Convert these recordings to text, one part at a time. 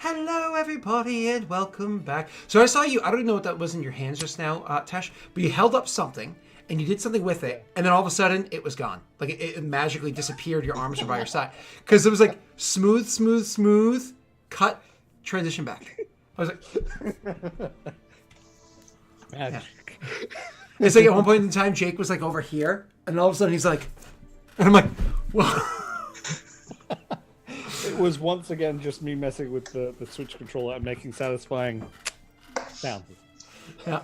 Hello, everybody, and welcome back. So I saw you, I don't know what that was in your hands just now, Tesh, but you held up something, and you did something with it, and then all of a sudden, it was gone. Like, it magically disappeared, your arms were by your side. Because it was like, smooth, smooth, smooth, cut, transition back. I was like... Magic. Yeah. It's like at one point in time, Jake was like over here, and all of a sudden he's like... And I'm like, whoa. It was once again just me messing with the Switch controller and making satisfying sounds. Yeah.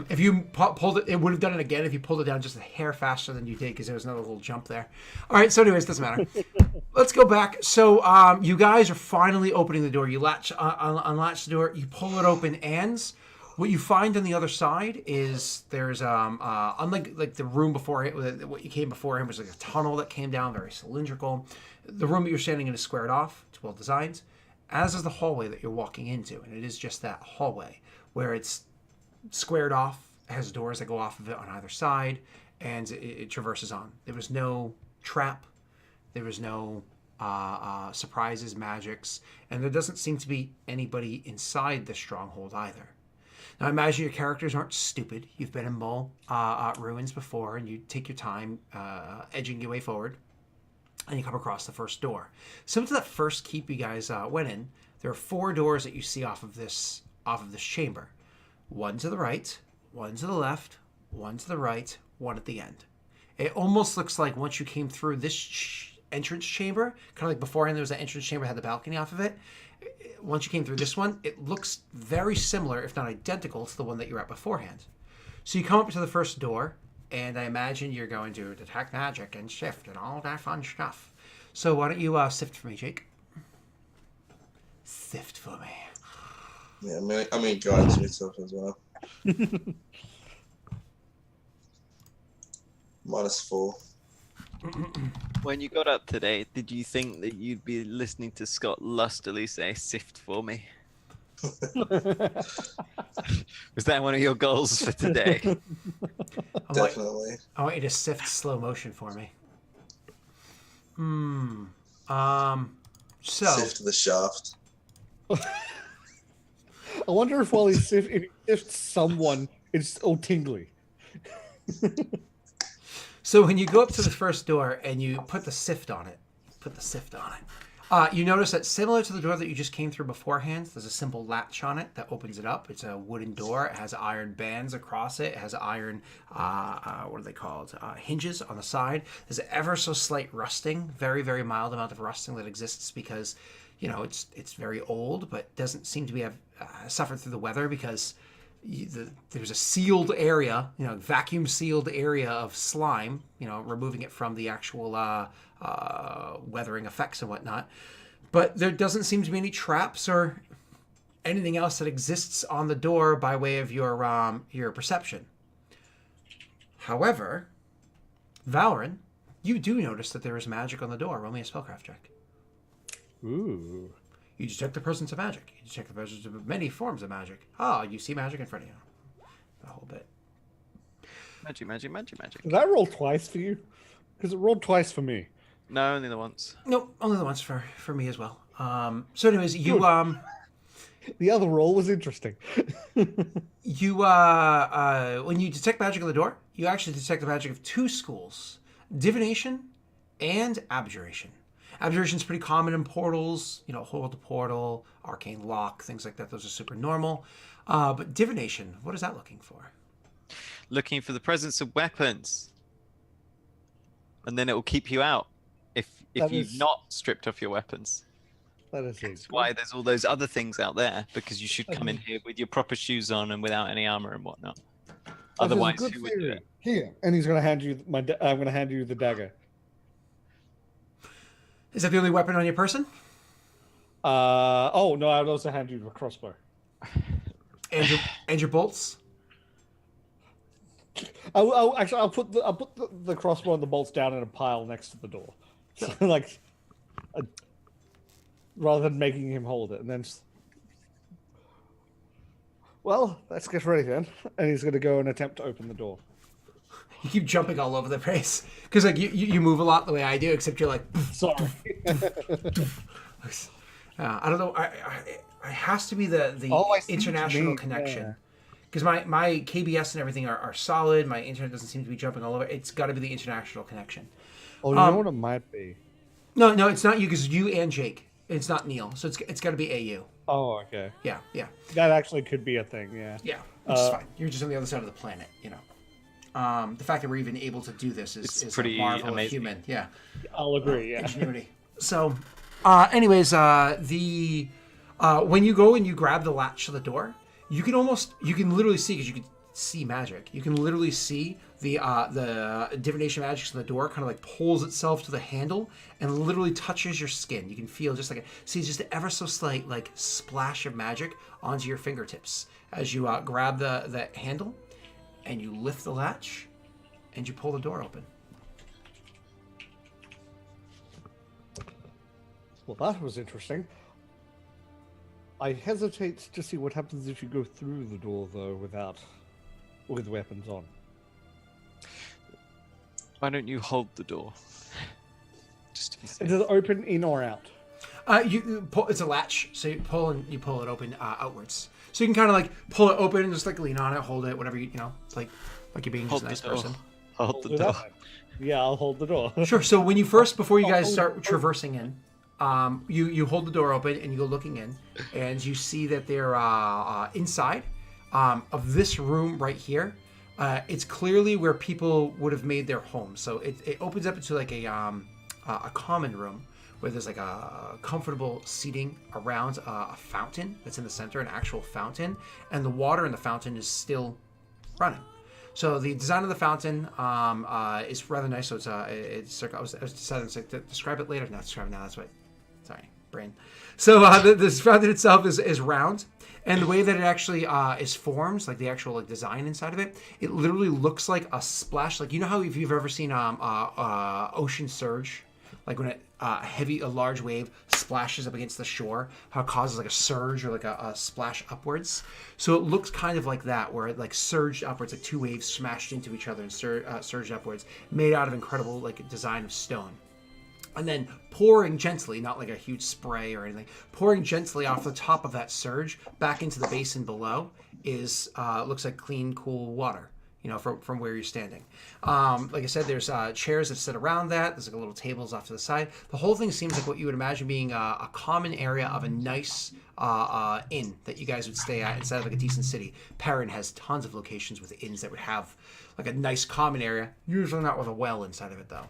If you pulled it, it would have done it again if you pulled it down just a hair faster than you did, because there was another little jump there. All right, so anyways, doesn't matter. Let's go back. So you guys are finally opening the door. You unlatch the door, you pull it open, and what you find on the other side is there's unlike like the room before it, what you came before him was like a tunnel that came down, very cylindrical. The room that you're standing in is squared off. It's well designed, as is the hallway that you're walking into, and it is just that hallway where it's squared off, has doors that go off of it on either side, and it traverses on. There was no trap, there was no surprises, magics, and there doesn't seem to be anybody inside the stronghold either. Now, I imagine your characters aren't stupid. You've been in Mole ruins before, and you take your time edging your way forward, and you come across the first door. Similar to that first keep you guys went in, there are 4 doors that you see off of this chamber. One to the right, one to the left, one to the right, one at the end. It almost looks like once you came through this entrance chamber, kind of like beforehand there was an entrance chamber that had the balcony off of it. Once you came through this one, it looks very similar, if not identical, to the one that you were at beforehand. So you come up to the first door, and I imagine you're going to detect magic and shift and all that fun stuff. So why don't you sift for me, Jake? Sift for me. Yeah, I mean, guide myself as well. -4. When you got up today, did you think that you'd be listening to Scott lustily say, sift for me? Was that one of your goals for today? Definitely. I want you to sift slow motion for me. So Sift the shaft. I wonder if while he sifts someone, it's all tingly. So when you go up to the first door and you put the sift on it, you notice that similar to the door that you just came through beforehand, there's a simple latch on it that opens it up. It's a wooden door. It has iron bands across it. It has iron, what are they called? Hinges on the side. There's ever so slight rusting, very, very mild amount of rusting that exists because, you know, it's very old, but doesn't seem to be suffered through the weather because there's a sealed area, you know, vacuum sealed area of slime, you know, removing it from the actual weathering effects and whatnot. But there doesn't seem to be any traps or anything else that exists on the door by way of your perception. However, Valorant, you do notice that there is magic on the door. Roll me a spellcraft check. Ooh. You detect the presence of magic. You detect the presence of many forms of magic. Ah, you see magic in front of you. A whole bit. Magic, magic, magic, magic. Did that roll twice for you? Because it rolled twice for me. No, only the once. Nope, only the once for me as well. So anyways, you The other roll was interesting. you when you detect magic on the door, you actually detect the magic of 2 schools: divination and abjuration. Abjuration's pretty common in portals, you know, hold the portal, arcane lock, things like that. Those are super normal. But divination, what is that looking for? Looking for the presence of weapons. And then it will keep you out if you've not stripped off your weapons. That is That's why there's all those other things out there, because you should come in here with your proper shoes on and without any armor and whatnot. Otherwise, who would do it? Here, and he's going to hand you I'm going to hand you the dagger. Is that the only weapon on your person? Oh no, I would also hand you a crossbow. And your bolts? I'll put the crossbow and the bolts down in a pile next to the door, so, like, rather than making him hold it, and then. Well, let's get ready then, and he's going to go and attempt to open the door. You keep jumping all over the place because like you move a lot the way I do, except you're like sorry. I don't know. It has to be the Oh, I see what you international mean, connection. yeah. Because my KBS and everything are solid. My internet doesn't seem to be jumping all over. It's got to be the international connection. Oh, you know what it might be? No, it's not you because you and Jake. It's not Neil. So it's got to be AU. Oh, okay. Yeah, yeah, That actually could be a thing, yeah. yeah. Which is fine. You're just on the other side of the planet, you know. The fact that we're even able to do this is pretty a marvel of amazing. human. Yeah. I'll agree, yeah. Ingenuity. So, anyways, when you go and you grab the latch to the door, you can literally see, because you can see magic. You can literally see the divination magic to the door kind of like pulls itself to the handle and literally touches your skin. You can feel just an ever so slight like splash of magic onto your fingertips as you grab the handle and you lift the latch and you pull the door open. Well, that was interesting. I hesitate to see what happens if you go through the door, though, with weapons on. Why don't you hold the door? Just to be safe. Does it open in or out? You pull, it's a latch, so you pull it open outwards. So you can kind of like pull it open and just like lean on it, hold it, whatever you know, like you're being just a nice person. Hold the Do door. that. Yeah, I'll hold the door. Sure. So when before you guys start traversing in, you hold the door open and you go looking in, and you see that they're inside of this room right here. It's clearly where people would have made their home. So it opens up into like a common room where there's like a comfortable seating around a fountain that's in the center, an actual fountain, and the water in the fountain is still running. So the design of the fountain is rather nice. So it's circa. I was deciding to describe it later. Not describe it now. That's what. Sorry, brain. So this fountain itself is round, and the way that it actually is formed, like the actual like design inside of it, it literally looks like a splash. Like, you know how if you've ever seen ocean surge, like when a large wave splashes up against the shore, how it causes like a surge or like a splash upwards. So it looks kind of like that, where it like surged upwards, like two waves smashed into each other and surged upwards, made out of incredible like design of stone. And then pouring gently, not like a huge spray or anything, pouring gently off the top of that surge back into the basin below is looks like clean, cool water, you know, from where you're standing. Like I said, there's chairs that sit around that. There's like little tables off to the side. The whole thing seems like what you would imagine being a common area of a nice inn that you guys would stay at inside of like a decent city. Perrin has tons of locations with inns that would have like a nice common area, usually not with a well inside of it though,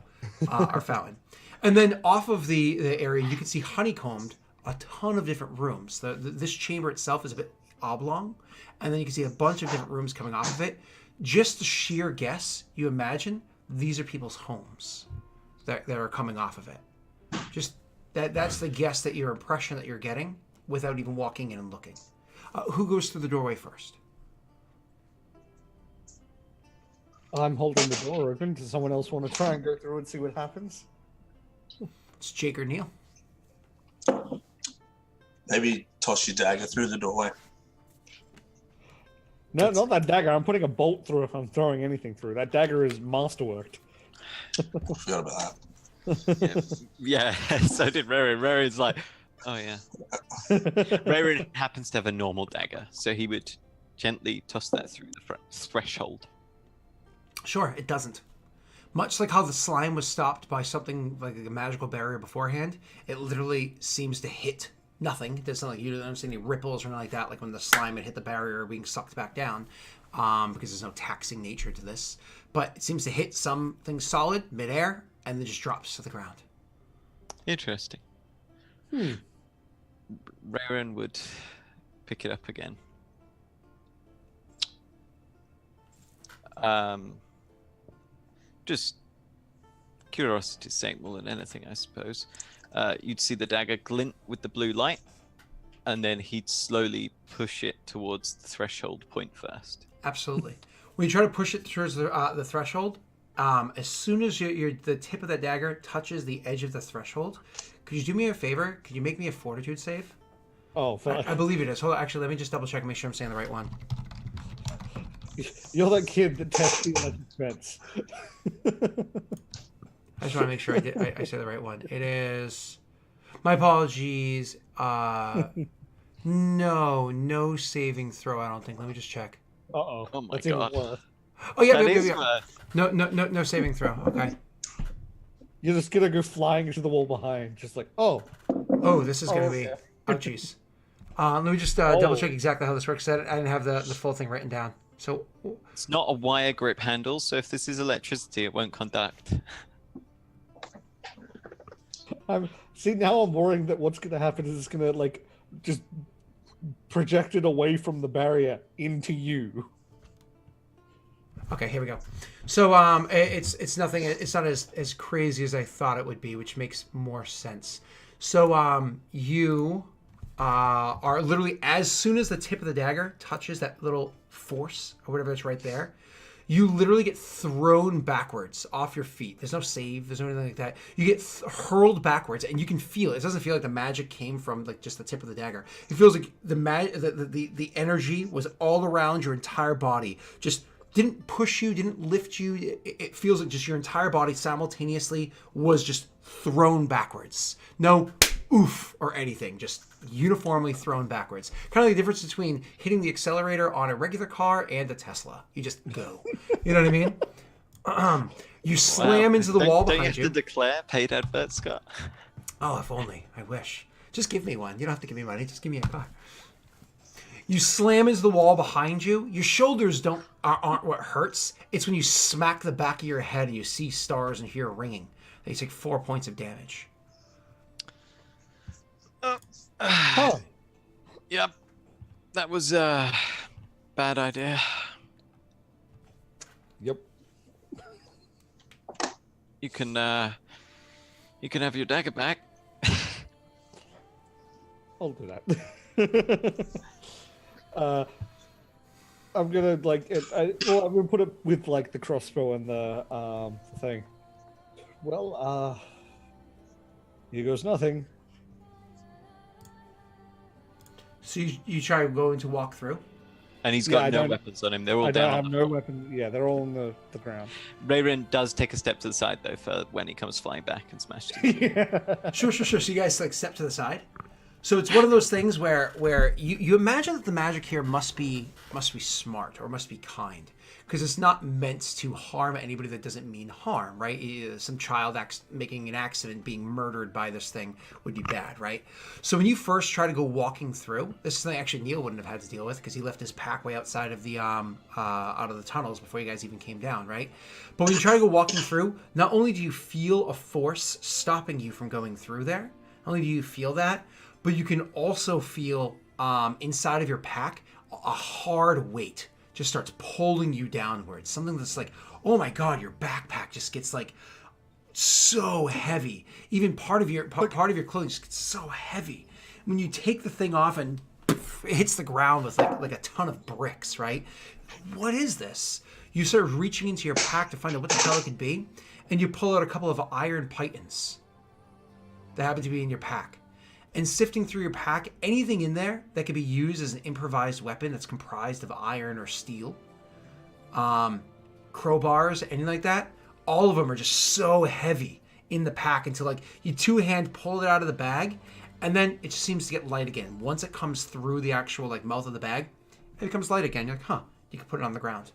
or fountain. And then off of the area, you can see honeycombed a ton of different rooms. This chamber itself is a bit oblong, and then you can see a bunch of different rooms coming off of it. Just the sheer guess, you imagine these are people's homes that are coming off of it. Just that's the guess, that your impression that you're getting without even walking in and looking. Who goes through the doorway first? I'm holding the door open. Does someone else want to try and go through and see what happens? It's Jake or Neil. Maybe toss your dagger through the doorway. No, not that dagger. I'm putting a bolt through if I'm throwing anything through. That dagger is masterworked. I forgot about that. Yeah, so did Rarin. Rarin's like, oh yeah. Rarin happens to have a normal dagger, so he would gently toss that through the threshold. Sure, it doesn't. Much like how the slime was stopped by something like a magical barrier beforehand, it literally seems to hit nothing. It doesn't like you don't see any ripples or anything like that, like when the slime had hit the barrier or being sucked back down, because there's no taxing nature to this. But it seems to hit something solid midair and then just drops to the ground. Interesting. Rarin would pick it up again. Just curiosity's sake more than anything, I suppose. You'd see the dagger glint with the blue light, and then he'd slowly push it towards the threshold point first. Absolutely. When you try to push it towards the threshold, as soon as the tip of that dagger touches the edge of the threshold, could you do me a favor? Could you make me a fortitude save? Oh, I believe it is. Hold on, actually, let me just double check and make sure I'm saying the right one. You're that kid that tests the expense. I just want to make sure I say the right one. It is, my apologies, No saving throw. I don't think. Let me just check. Uh-oh. Oh my That's even God. worse. Oh yeah, That yeah, is yeah. worth. No saving throw. Okay. You're just gonna go flying into the wall behind, just like, oh. Oh, this is gonna be okay. ouchies. Let me just double check exactly how this works. I didn't have the full thing written down. So It's not a wire grip handle, so if this is electricity, it won't conduct. See, now I'm worrying that what's gonna happen is it's gonna like just project it away from the barrier into you. okay, here we go. So it's nothing. It's not as crazy as I thought it would be, which makes more sense. So you are literally, as soon as the tip of the dagger touches that little force or whatever is right there, you literally get thrown backwards off your feet. There's no save. There's no anything like that. You get hurled backwards, and you can feel it. It doesn't feel like the magic came from like just the tip of the dagger. It feels like the energy was all around your entire body. Just didn't push you, didn't lift you. It feels like just your entire body simultaneously was just thrown backwards. No oof or anything, just uniformly thrown backwards. Kind of the difference between hitting the accelerator on a regular car and a Tesla. You just go. You know what I mean? You slam into the wall Don't behind you you. have to declare paid advert, Scott? Oh, if only. I wish. Just give me one. You don't have to give me money. Just give me a car. You slam into the wall behind you. Your shoulders aren't what hurts. It's when you smack the back of your head and you see stars and hear ringing. They take 4 points of damage. Oh. Yep. That was a bad idea. Yep. You can have your dagger back. I'll do that. I'm gonna I'm gonna put it with like the crossbow and the thing. Well, here goes nothing. So you try going to walk through? And he's Yeah, got I no don't- weapons on him. They're all I down don't on have the no floor. weapon. Yeah, they're all on the ground. Rayrin does take a step to the side though for when he comes flying back and smashes. Yeah. Sure. So you guys like step to the side. So it's one of those things where you imagine that the magic here must be smart or must be kind, because it's not meant to harm anybody that doesn't mean harm, right? Some child making an accident, being murdered by this thing would be bad, right? So when you first try to go walking through, this is something actually Neil wouldn't have had to deal with because he left his pack way outside of the out of the tunnels before you guys even came down, right? But when you try to go walking through, not only do you feel a force stopping you from going through there, not only do you feel that, but you can also feel inside of your pack a hard weight just starts pulling you downwards. Something that's like, oh my god, your backpack just gets like so heavy. Even part of your clothing just gets so heavy. When you take the thing off and poof, it hits the ground with like a ton of bricks, right? What is this? You start reaching into your pack to find out what the hell it could be, and you pull out a couple of iron pythons that happen to be in your pack. And sifting through your pack, anything in there that could be used as an improvised weapon that's comprised of iron or steel, crowbars, anything like that, all of them are just so heavy in the pack until like you two-hand pull it out of the bag, and then it just seems to get light again. Once it comes through the actual like mouth of the bag, it becomes light again. You're like, huh, you can put it on the ground.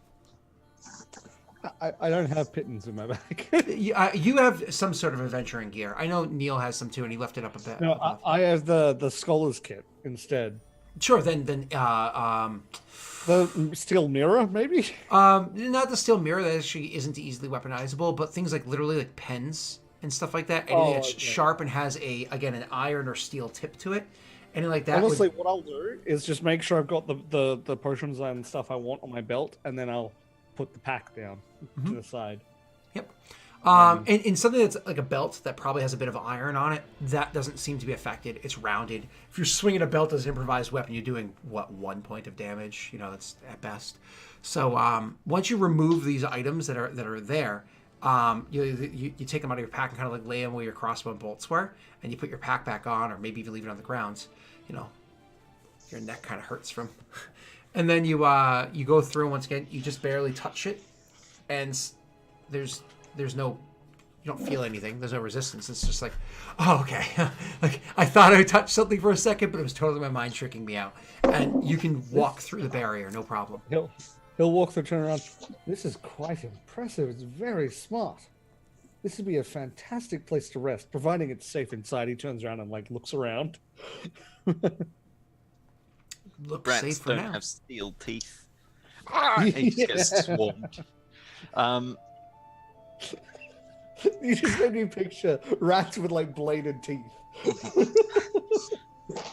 I don't have pittons in my bag. You have some sort of adventuring gear. I know Neil has some too, and he left it up a bit. No, I have the scholar's kit instead. Sure, then The steel mirror, maybe? not the steel mirror that actually isn't easily weaponizable, but things like literally like pens and stuff like that. Anything that's sharp and has an iron or steel tip to it. Anything like that. Honestly, what I'll do is just make sure I've got the potions and stuff I want on my belt, and then I'll put the pack down to the side. Yep. And something that's like a belt that probably has a bit of iron on it, that doesn't seem to be affected. It's rounded. If you're swinging a belt as an improvised weapon, you're doing, 1 point of damage? You know, that's at best. So once you remove these items that are there, you take them out of your pack and kind of like lay them where your crossbow and bolts were, and you put your pack back on, or maybe even leave it on the ground. You know, your neck kind of hurts from... And then you go through, and once again, you just barely touch it, and there's no You don't feel anything. There's no resistance. It's just like, oh, okay. Like I thought I touched something for a second, but it was totally my mind tricking me out. And you can walk through the barrier, no problem. He'll walk through, turn around. This is quite impressive. It's very smart. This would be a fantastic place to rest, providing it's safe inside. He turns around and like looks around. Looks Rats safe for don't now. have steel teeth. He just gets swarmed. You just made me picture rats with like bladed teeth.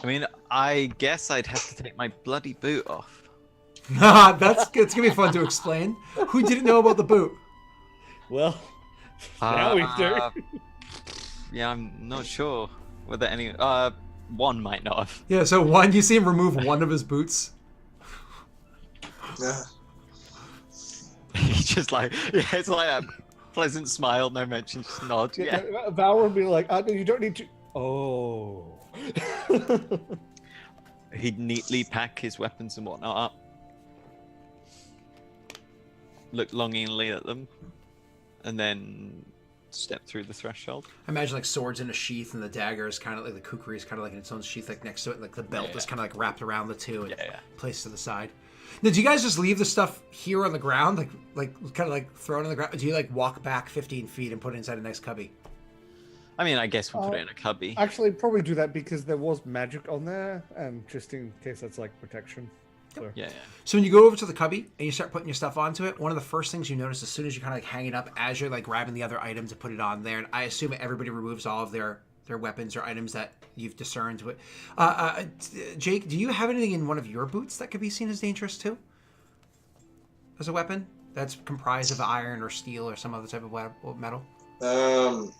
I mean, I guess I'd have to take my bloody boot off. It's gonna be fun to explain. Who didn't know about the boot? Well, now we do. Yeah, I'm not sure whether any. One might not have. Yeah, so one, you see him remove one of his boots. Yeah. He's just like, yeah, it's like a pleasant smile, no mention, just nod. Yeah. Val would be like, no, you don't need to. Oh. He'd neatly pack his weapons and whatnot up. Look longingly at them, and then step through the threshold. I imagine like swords in a sheath, and the dagger is kind of like the kukri is kind of like in its own sheath, like next to it, and like the belt is kind of like wrapped around the two and placed to the side. Now, do you guys just leave the stuff here on the ground, like kind of like thrown on the ground? Do you like walk back 15 feet and put it inside the next cubby? I mean, I guess we'll put it in a cubby. Actually, probably do that because there was magic on there, and just in case that's like protection. So. Yeah. So when you go over to the cubby and you start putting your stuff onto it, one of the first things you notice as soon as you kind of like hang it up, as you're like grabbing the other item to put it on there, and I assume everybody removes all of their weapons or items that you've discerned. Jake, do you have anything in one of your boots that could be seen as dangerous too? As a weapon that's comprised of iron or steel or some other type of metal? No,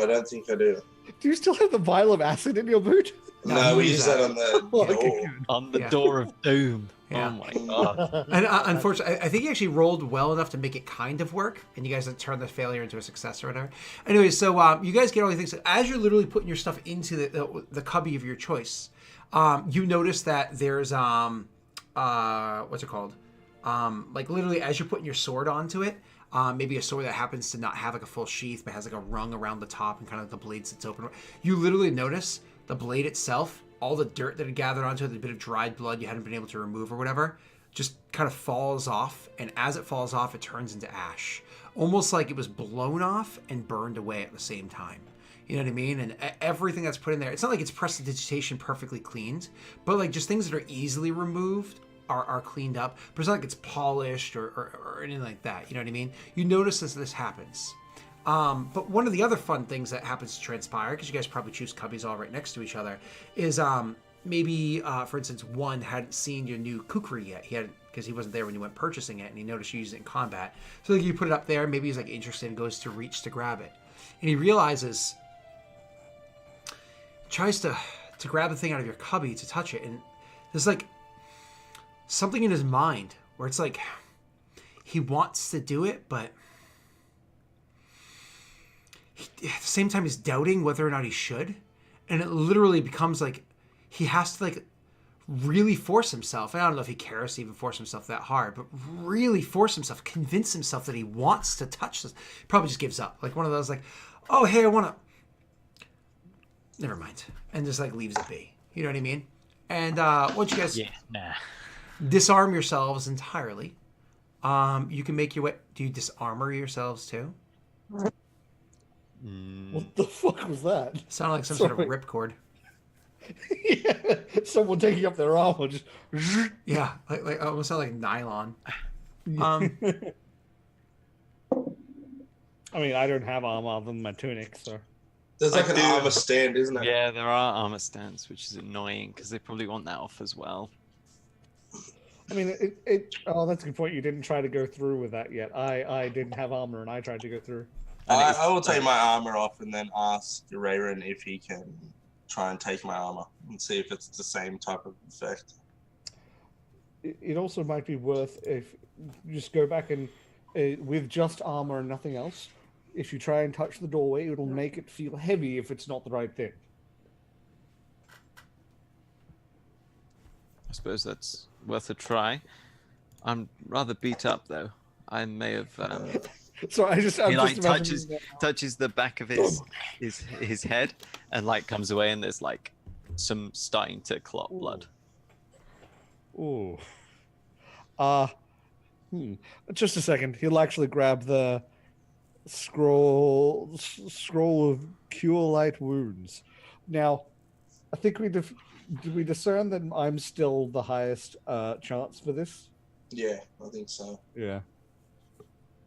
I don't think I do. Do you still have the vial of acid in your boot? No, we use that on the Okay, door. On the door of doom. Yeah. Oh my god. And unfortunately, I think he actually rolled well enough to make it kind of work, and you guys had turned the failure into a success or whatever. Anyway, so you guys get all these things. As you're literally putting your stuff into the cubby of your choice, you notice that there's what's it called? Like literally as you're putting your sword onto it, maybe a sword that happens to not have like a full sheath but has like a rung around the top and kind of the blade sits open. You literally notice the blade itself, all the dirt that had gathered onto it, the bit of dried blood you hadn't been able to remove or whatever, just kind of falls off. And as it falls off, it turns into ash, almost like it was blown off and burned away at the same time. You know what I mean? And everything that's put in there, it's not like it's prestidigitation perfectly cleaned, but like just things that are easily removed are cleaned up, but it's not like it's polished or anything like that. You know what I mean? You notice as this happens. But one of the other fun things that happens to transpire, because you guys probably choose cubbies all right next to each other, is maybe, for instance, one hadn't seen your new kukri yet. He hadn't, because he wasn't there when you went purchasing it, and he noticed you used it in combat. So like, you put it up there, maybe he's like interested and goes to reach to grab it. And he realizes, tries to grab the thing out of your cubby to touch it, and there's like something in his mind where it's like he wants to do it, but at the same time he's doubting whether or not he should. And it literally becomes like he has to like really force himself. And I don't know if he cares to even force himself that hard, but really force himself, convince himself that he wants to touch this. Probably just gives up. Like one of those like, oh, hey, I want to... Never mind. And just like leaves it be. You know what I mean? And once you guys disarm yourselves entirely, you can make your way... Do you disarmor yourselves too? What the fuck was that? Sounded like some sort of ripcord. Yeah, someone taking up their armor. Just... Yeah, like almost sound like nylon. I mean, I don't have armor other than my tunic, so. There's like an armor stand, isn't there? Yeah, there are armor stands, which is annoying because they probably want that off as well. I mean, oh, that's a good point. You didn't try to go through with that yet. I didn't have armor, and I tried to go through. I will take my armor off and then ask Rayron if he can try and take my armor and see if it's the same type of effect. It also might be worth if you just go back and with just armor and nothing else. If you try and touch the doorway, it'll make it feel heavy if it's not the right thing. I suppose that's worth a try. I'm rather beat up though. I may have So I'm He just like imagining touches the back of his head and like comes away, and there's like some starting to clot blood. Ooh. Just a second. He'll actually grab the scroll of cure light wounds. Now, I think did we discern that I'm still the highest chance for this? Yeah, I think so. Yeah.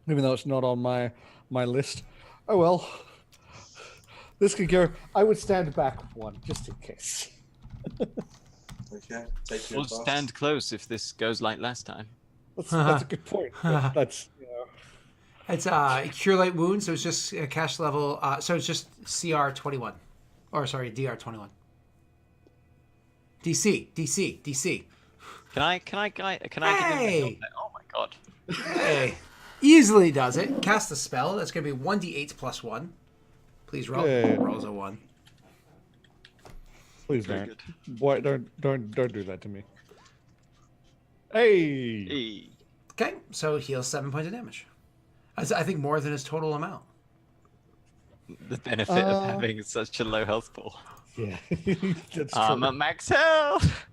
Even though it's not on my list. Oh well. This could go. I would stand back one just in case. Okay, take your We'll advice. stand close if this goes like last time. That's a good point. That's It's cure light wound, so it's just cash level. So it's just CR 21, or sorry, DR 21. DC. Can I give him Hey! Oh my god. Hey, easily does it. Cast a spell. That's gonna be 1d8 plus 1. Please roll. Hey. Rolls a 1. please Very don't. Boy, don't do that to me. Hey. Hey. Okay, so heals 7 points of damage. I think more than his total amount. The benefit of having such a low health pool. Yeah. That's true. I'm at max health.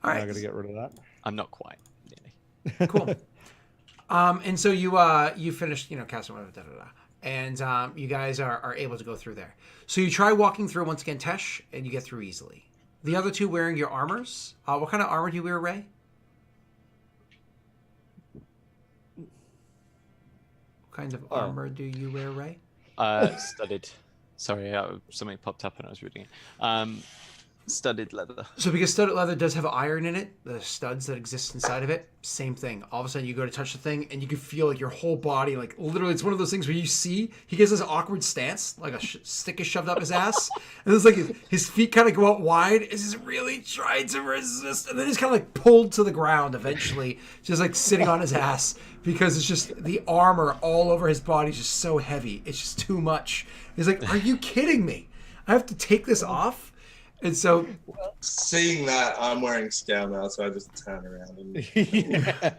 All I right, gotta get rid of that. I'm not quite. Nearly. cool. And so you finished, casting whatever, and you guys are able to go through there. So you try walking through once again, Tesh, and you get through easily. The other two wearing your armors. What kind of armor do you wear, Ray? What kind of armor do you wear, Ray? Studded. Sorry, something popped up when I was reading it. Studded leather. So because studded leather does have iron in it, the studs that exist inside of it, same thing. All of a sudden you go to touch the thing and you can feel like your whole body, like literally it's one of those things where you see, he gets this awkward stance, like a stick is shoved up his ass, and it's like his feet kind of go out wide as he's really trying to resist, and then he's kind of like pulled to the ground eventually, just like sitting on his ass, because it's just the armor all over his body is just so heavy. It's just too much. He's like, are you kidding me? I have to take this off? And so, Seeing that, I'm wearing scale now, so I just turn around and Yeah.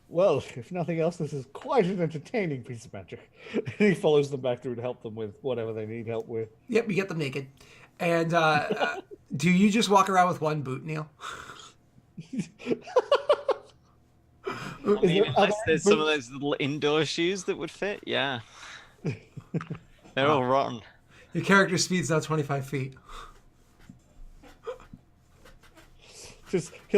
Well, if nothing else, this is quite an entertaining piece of magic. He follows them back through to help them with whatever they need help with. yep, you get them naked. And do you just walk around with one boot, Neil? I mean, there unless other there's some of boots? those little indoor shoes that would fit, yeah. They're all rotten. Your character speed's now 25 feet. Just he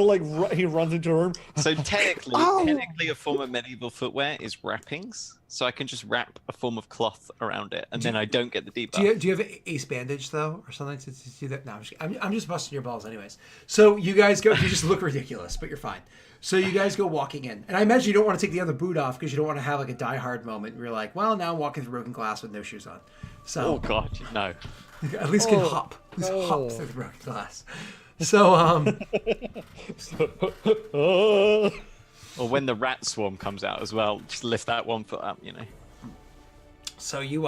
runs into a room. So technically, a form of medieval footwear is wrappings. So I can just wrap a form of cloth around it, and then I don't get the debuff. Do you have ace bandage though, or something to do that? No, I'm just busting your balls, anyways. So you guys go. You just look ridiculous, but you're fine. So you guys go walking in, and I imagine you don't want to take the other boot off because you don't want to have like a Die Hard moment where you're like, well, now I'm walking through broken glass with no shoes on. So Oh god, no. at least can hop. At least hop through the broken glass. So Oh. Or when the rat swarm comes out as well, just lift that one foot up, So you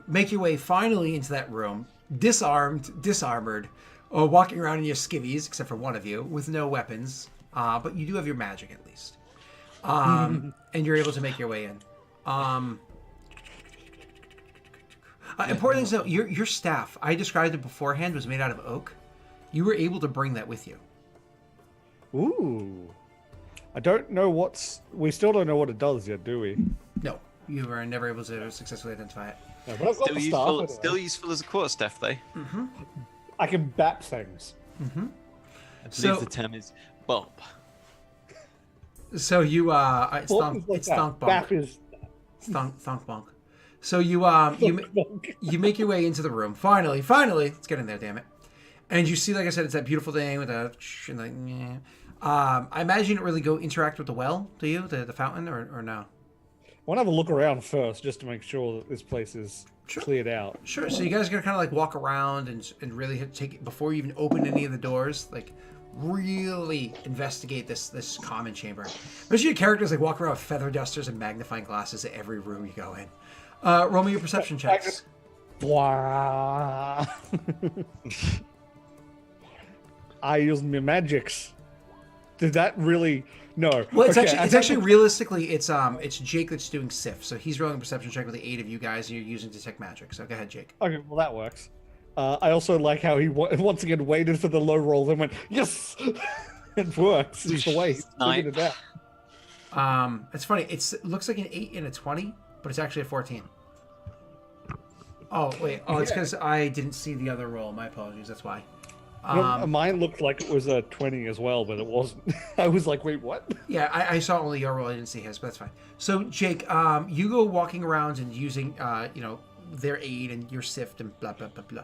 make your way finally into that room, disarmored, or walking around in your skivvies, except for one of you, with no weapons. But you do have your magic at least. And you're able to make your way in. Important thing to know, your staff, I described it beforehand, was made out of oak. You were able to bring that with you. Ooh. I don't know we still don't know what it does yet, do we? No, you were never able to successfully identify it. No, but I've got the staff anyway. Still useful as a quarterstaff, though. I can bat things. I believe So- the term is bump. So you it's What thonk, is like it's that? thonk Bat bonk. is Thonk bonk. So you make your way into the room. Finally, let's get in there, damn it. And you see, like I said, it's that beautiful thing with a and like, yeah. I imagine you don't really go interact with the well, do you? The fountain, or no? I want to have a look around first, just to make sure that this place is Sure. cleared out. Sure. So you guys are gonna kind of like walk around and really take it before you even open any of the doors. Like really investigate this common chamber. Imagine your characters like walk around with feather dusters and magnifying glasses at every room you go in. Roll me your perception checks. Blah. I use my magics. Did that really? No. Well, it's Okay, actually realistically, it's Jake that's doing Sif. So he's rolling a perception check with the 8 of you guys, and you're using detect magic. So go ahead, Jake. Okay, well that works. I also like how he once again waited for the low roll, then went yes. It works. It's the way he figured it out. It's funny. It looks like an 8 and a 20, but it's actually a 14. Oh wait. Oh, it's because I didn't see the other roll. My apologies. That's why. Mine looked like it was a 20 as well, but it wasn't. I was like, wait, what? Yeah, I saw only your roll. I didn't see his, but that's fine. So, Jake, you go walking around and using, their aid and your sift and blah, blah, blah, blah.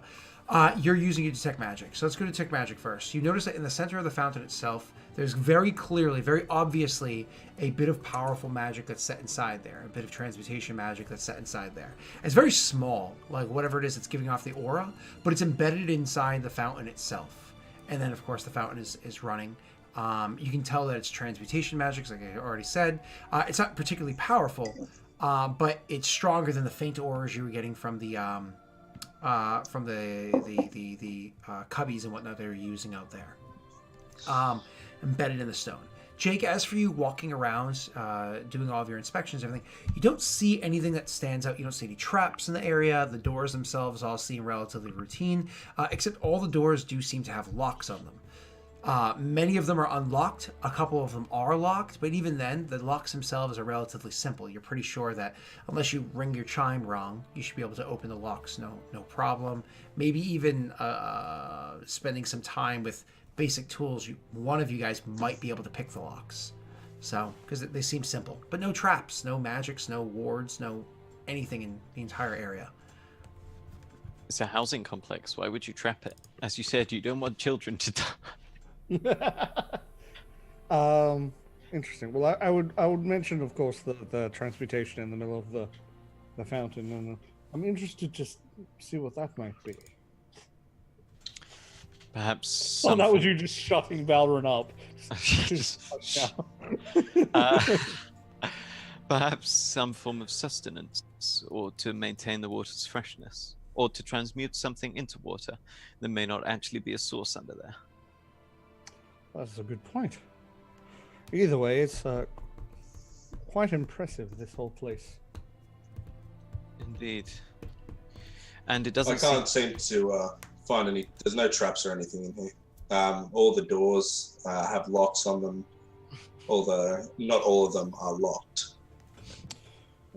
You're using your detect magic. So let's go to detect magic first. You notice that in the center of the fountain itself, there's very clearly, very obviously, a bit of powerful magic that's set inside there. A bit of transmutation magic that's set inside there. It's very small, like whatever it is it's giving off the aura, but it's embedded inside the fountain itself. And then, of course, the fountain is running. You can tell that it's transmutation magic, like I already said. It's not particularly powerful, but it's stronger than the faint auras you were getting from the cubbies and whatnot they were using out there. Embedded in the stone. Jake, as for you walking around, doing all of your inspections, everything, you don't see anything that stands out. You don't see any traps in the area. The doors themselves all seem relatively routine, except all the doors do seem to have locks on them. Many of them are unlocked. A couple of them are locked, but even then, the locks themselves are relatively simple. You're pretty sure that unless you ring your chime wrong, you should be able to open the locks no problem. Maybe even spending some time with basic tools, one of you guys might be able to pick the locks. So, because they seem simple. But no traps, no magics, no wards, no anything in the entire area. It's a housing complex. Why would you trap it? As you said, you don't want children to die. Interesting. Well, I would mention, of course, the transmutation in the middle of the fountain, and I'm interested to just see what that might be. Perhaps. Oh, that was you just shutting Valorant up. Perhaps some form of sustenance, or to maintain the water's freshness, or to transmute something into water. There may not actually be a source under there. That's a good point. Either way, it's quite impressive, this whole place. Indeed. And it I doesn't can't seem to find any. There's no traps or anything in here. All the doors have locks on them. Although not all of them are locked.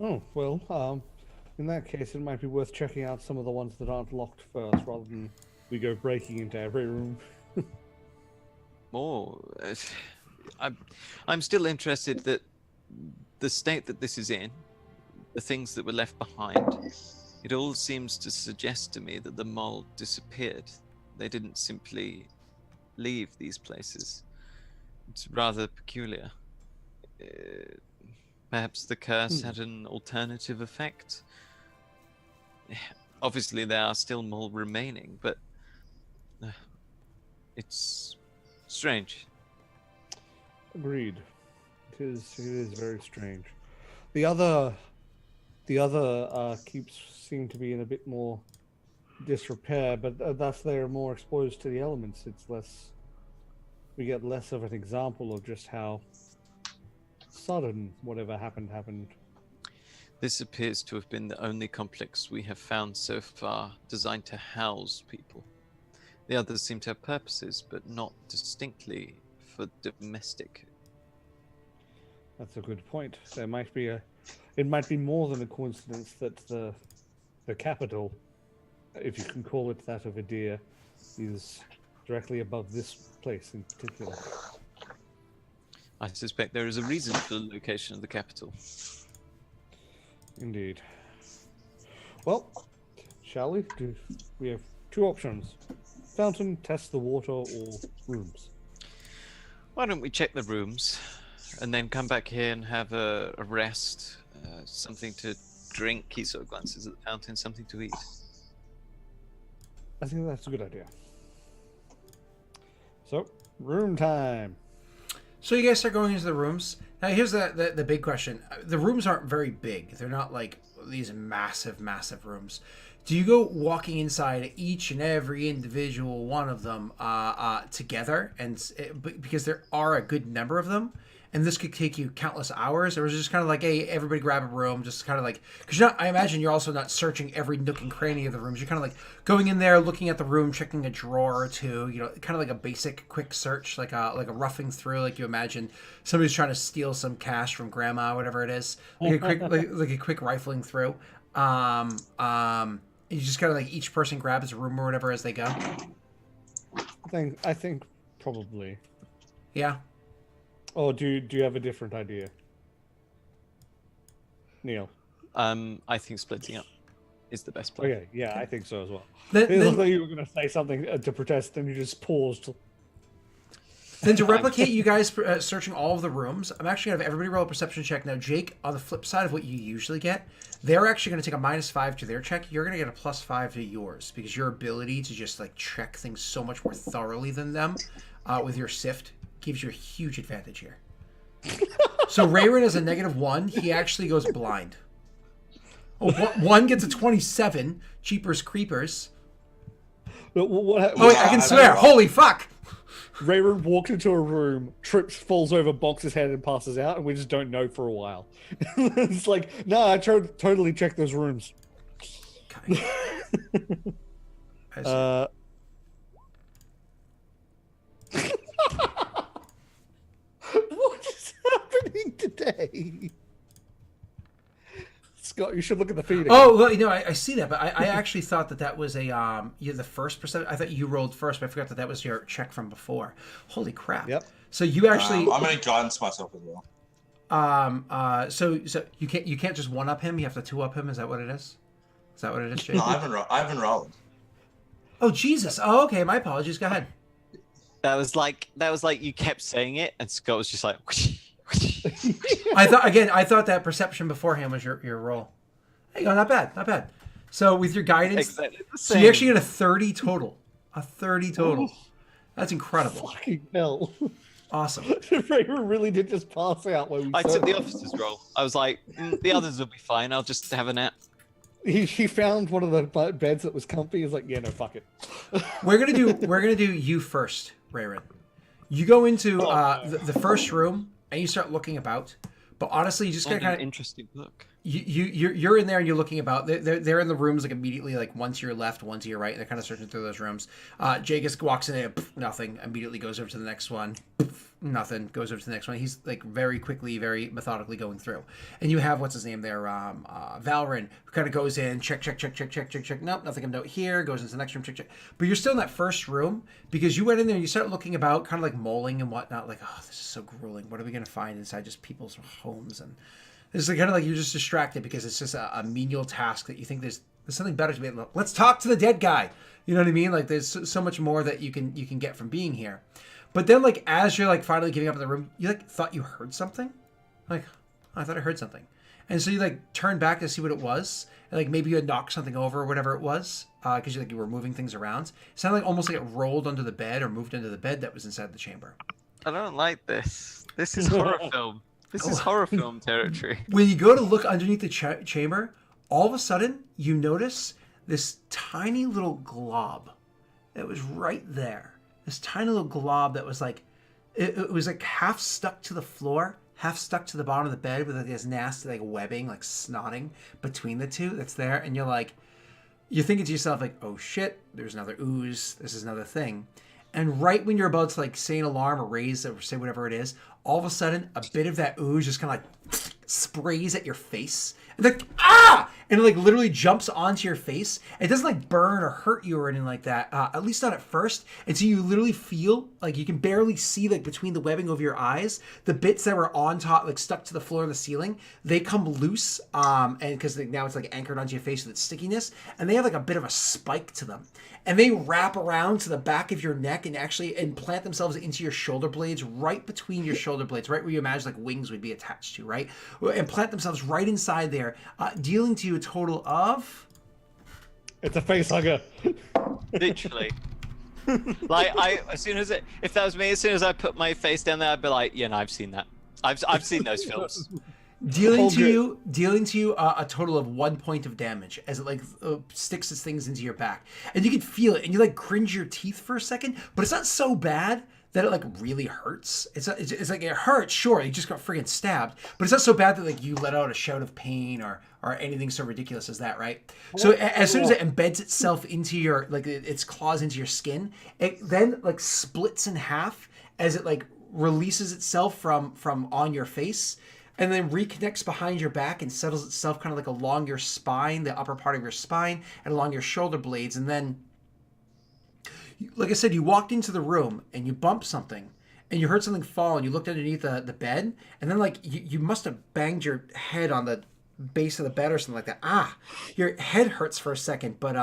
Oh, well, in that case, it might be worth checking out some of the ones that aren't locked first, rather than we go breaking into every room. I'm still interested that the state that this is in, the things that were left behind, it all seems to suggest to me that the mole disappeared. They didn't simply leave these places. It's rather peculiar. Perhaps the curse had an alternative effect. Obviously, there are still mole remaining, but it's strange. Agreed. It is very strange. The other keeps seem to be in a bit more disrepair, but thus they are more exposed to the elements. It's less. We get less of an example of just how sudden whatever happened. This appears to have been the only complex we have found so far designed to house people. The others seem to have purposes, but not distinctly for domestic. That's a good point. It might be more than a coincidence that the capital, if you can call it that, of Idir, is directly above this place in particular. I suspect there is a reason for the location of the capital. Indeed. Well, shall we? We have two options. Fountain, test the water, or rooms. Why don't we check the rooms, and then come back here and have a rest, something to drink. He sort of glances at the fountain, something to eat. I think that's a good idea. So, room time. So you guys start going into the rooms. Now here's the big question. The rooms aren't very big. They're not like these massive rooms. Do you go walking inside each and every individual one of them together, because there are a good number of them, and this could take you countless hours, or is it just kind of like, hey, everybody grab a room, just kind of like, because I imagine you're also not searching every nook and cranny of the rooms. You're kind of like going in there, looking at the room, checking a drawer or two, kind of like a basic quick search, like a roughing through, like you imagine somebody's trying to steal some cash from grandma, whatever it is, like a quick like a quick rifling through. You just kind of like each person grabs a room or whatever as they go. I think probably. Yeah. Or do you have a different idea, Neil? I think splitting up is the best plan. Okay, yeah, I think so as well. Then- It then- looked like you were going to say something to protest, and you just paused. Then to replicate you guys searching all of the rooms, I'm actually going to have everybody roll a perception check. Now, Jake, on the flip side of what you usually get, they're actually going to take a -5 to their check. You're going to get a +5 to yours, because your ability to just like check things so much more thoroughly than them with your sift gives you a huge advantage here. So Rayron is a -1. He actually goes blind. Oh, one gets a 27. Jeepers creepers. But what Oh, wait, I can swear. Holy fuck. Rayron walked into a room, trips, falls over, bonks his head, and passes out, and we just don't know for a while. It's like, no, I totally checked those rooms. Okay. What is happening today? Scott, you should look at the feed. Oh, well, I see that, but I actually thought that was the first percent. I thought you rolled first, but I forgot that was your check from before. Holy crap! Yep. So you actually, I'm going to guidance myself as well. so you can't just one up him. You have to two up him. Is that what it is? Is that what it is, Jake? No, I haven't rolled. Oh Jesus! Oh, okay. My apologies. Go ahead. That was like you kept saying it, and Scott was just like. I thought that perception beforehand was your roll. Hey, not bad. So with your guidance, Exactly the so you same. actually get a 30 total. A 30 total. That's incredible. Fucking hell. Awesome. Rayron really did just pass out when we I took said the that. officer's role. I was like, the others will be fine. I'll just have a nap. He found one of the beds that was comfy. He's like, yeah, no, fuck it. We're gonna do you first, Rayron. You go into the first room and you start looking about. But honestly, you just gotta kind of interesting book. you're in there and you're looking about. They're in the rooms like immediately, like one to your left, one to your right. And they're kind of searching through those rooms. Jagus walks in there, nothing. Immediately goes over to the next one. Nothing. Goes over to the next one. He's like very quickly, very methodically going through. And you have what's his name there, Valrin, who kind of goes in, check. Nope, nothing of note here. Goes into the next room, check. But you're still in that first room because you went in there and you start looking about, kind of like mulling and whatnot. Like, oh, this is so grueling. What are we gonna find inside just people's homes? And it's like, kind of like you're just distracted because it's just a menial task that you think there's something better to be able to, let's talk to the dead guy. You know what I mean? Like there's so much more that you can get from being here. But then like as you're like finally giving up in the room, you like thought you heard something. Like, oh, I thought I heard something. And so you like turned back to see what it was. And, like maybe you had knocked something over or whatever it was. Because you were moving things around. It sounded like almost like it rolled under the bed or moved into the bed that was inside the chamber. I don't like this. This is horror film. This is horror film territory. When you go to look underneath the chamber, all of a sudden you notice this tiny little glob that was right there. This tiny little glob that was like, it was like half stuck to the floor, half stuck to the bottom of the bed with like this nasty like webbing, like snotting between the two that's there. And you're thinking to yourself like, oh shit, there's another ooze. This is another thing. And right when you're about to like say an alarm or raise or say whatever it is, all of a sudden a bit of that ooze just kind of like sprays at your face. And like, ah! And it like literally jumps onto your face. It doesn't like burn or hurt you or anything like that. At least not at first. And so you literally feel like you can barely see like between the webbing over your eyes, the bits that were on top, like stuck to the floor and the ceiling, they come loose. And because now it's like anchored onto your face with its stickiness. And they have like a bit of a spike to them. And they wrap around to the back of your neck and actually implant themselves into your shoulder blades, right between your shoulder blades, right where you imagine like wings would be attached to, right? Implant themselves right inside there, dealing to you a total of... It's a face hugger. Literally. Like if that was me, as soon as I put my face down there, I'd be like, yeah, no, I've seen that. I've seen those films. Dealing All to good. you a total of 1 point of damage as it like sticks its things into your back, and you can feel it, and you like cringe your teeth for a second, but it's not so bad that it like really hurts. It's like it hurts, sure, you just got friggin' stabbed, but it's not so bad that like you let out a shout of pain or anything so ridiculous as that, right? So as soon as it embeds itself into your like its claws into your skin, it then like splits in half as it like releases itself from on your face, and then reconnects behind your back and settles itself kind of like along your spine, the upper part of your spine, and along your shoulder blades. And then, like I said, you walked into the room and you bumped something and you heard something fall and you looked underneath the bed, and then like you must have banged your head on the base of the bed or something like that. Your head hurts for a second, but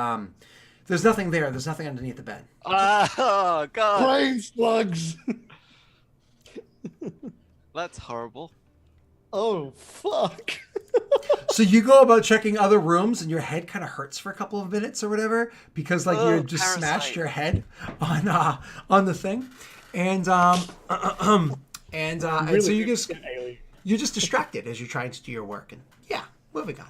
there's nothing there. There's nothing underneath the bed. Oh God, Brain slugs. that's horrible. Oh fuck. So you go about checking other rooms, and your head kind of hurts for a couple of minutes or whatever because like you just parasite. smashed your head on the thing, and so you're just distracted as you're trying to do your work, and yeah, moving on.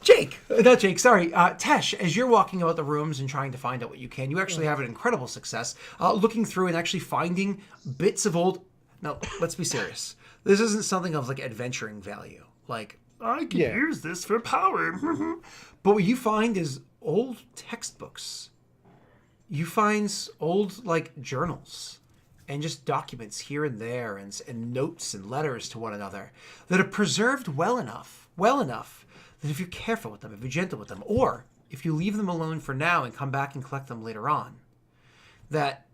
Tesh, as you're walking about the rooms and trying to find out what you can, you actually have an incredible success looking through and actually finding bits of old. Now, let's be serious. This isn't something of like adventuring value. Like, I can use this for power. But what you find is old textbooks. You find old like journals and just documents here and there, and notes and letters to one another that are preserved well enough that if you're careful with them, if you're gentle with them, or if you leave them alone for now and come back and collect them later on, that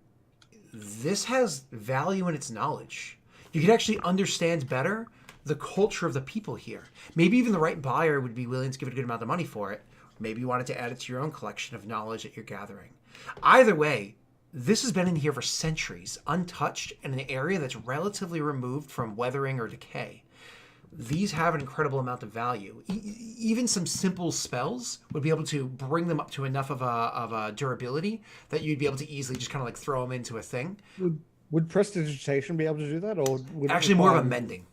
this has value in its knowledge. You can actually understand better the culture of the people here. Maybe even the right buyer would be willing to give it a good amount of money for it. Maybe you wanted to add it to your own collection of knowledge that you're gathering. Either way, this has been in here for centuries, untouched, in an area that's relatively removed from weathering or decay. These have an incredible amount of value. Even some simple spells would be able to bring them up to enough of a durability that you'd be able to easily just kind of like throw them into a thing. Would prestidigitation be able to do that, or would Actually, more of a mending.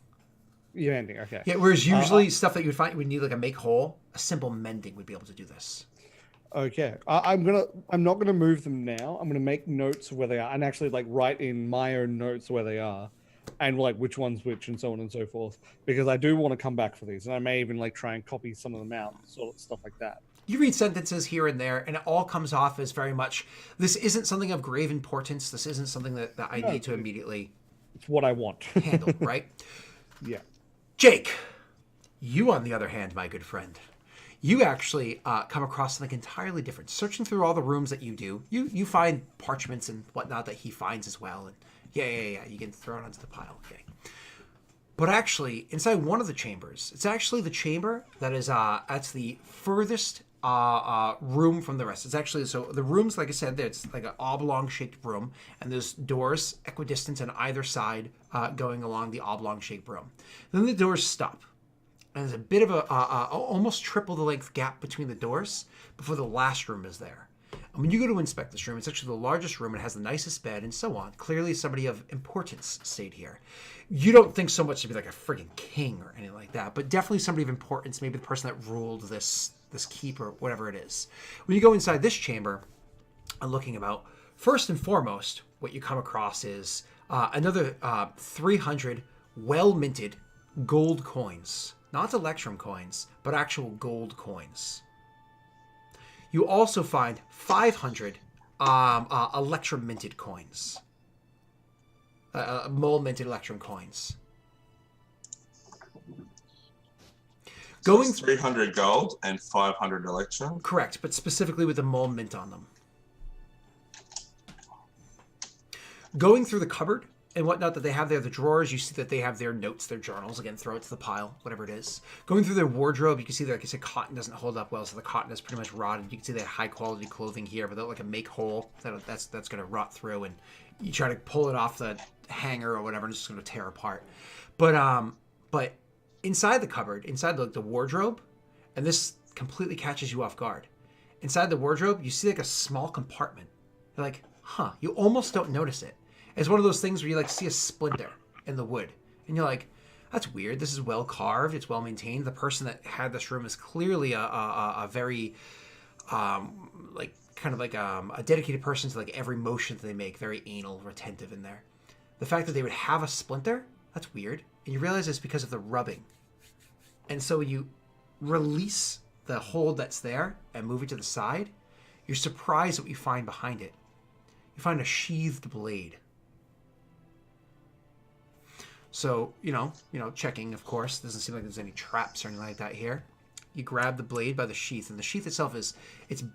Yeah, mending. Okay. Yeah, whereas usually stuff that you would find you would need like a make whole, a simple mending would be able to do this. Okay. I'm not gonna move them now. I'm gonna make notes of where they are, and actually like write in my own notes where they are, and like which one's which, and so on and so forth. Because I do want to come back for these, and I may even like try and copy some of them out, sort of stuff like that. You read sentences here and there, and it all comes off as very much, this isn't something of grave importance. This isn't something that I need to immediately It's what I want. handle, right? Yeah. Jake, you on the other hand, my good friend, you actually come across something entirely different. Searching through all the rooms that you do, you find parchments and whatnot that he finds as well. And yeah, you can throw it onto the pile. Okay. But actually, inside one of the chambers, it's actually the chamber that is that's the furthest room from the rest. It's actually, so the rooms, like I said, it's like an oblong-shaped room, and there's doors equidistant on either side going along the oblong-shaped room. Then the doors stop, and there's a bit of a almost triple the length gap between the doors before the last room is there. And when you go to inspect this room, it's actually the largest room. It has the nicest bed and so on. Clearly somebody of importance stayed here. You don't think so much to be like a friggin' king or anything like that, but definitely somebody of importance, maybe the person that ruled this keep or whatever it is. When you go inside this chamber and looking about, first and foremost, what you come across is another 300 well-minted gold coins. Not Electrum coins, but actual gold coins. You also find 500 Electrum minted coins. Mole minted Electrum coins. Going 300 gold and 500 Electrum. Correct, but specifically with the mole mint on them. Going through the cupboard and whatnot that they have there, the drawers, you see that they have their notes, their journals. Again, throw it to the pile, whatever it is. Going through their wardrobe, you can see that, like I said, cotton doesn't hold up well, so the cotton is pretty much rotted. You can see they have high quality clothing here, but they're like a make whole that's going to rot through, and you try to pull it off the hanger or whatever, and it's just going to tear apart. But inside the cupboard, inside the wardrobe, and this completely catches you off guard. Inside the wardrobe, you see like a small compartment. You're like, huh? You almost don't notice it. It's one of those things where you like see a splinter in the wood, and you're like, That's weird. This is well carved. It's well maintained. The person that had this room is clearly a very, like, kind of like a dedicated person to, like, every motion that they make. Very anal, retentive in there. The fact that they would have a splinter, that's weird. And you realize it's because of the rubbing. And so when you release the hold that's there and move it to the side, you're surprised at what you find behind it. You find a sheathed blade. So, checking, of course. Doesn't seem like there's any traps or anything like that here. You grab the blade by the sheath, and the sheath itself it's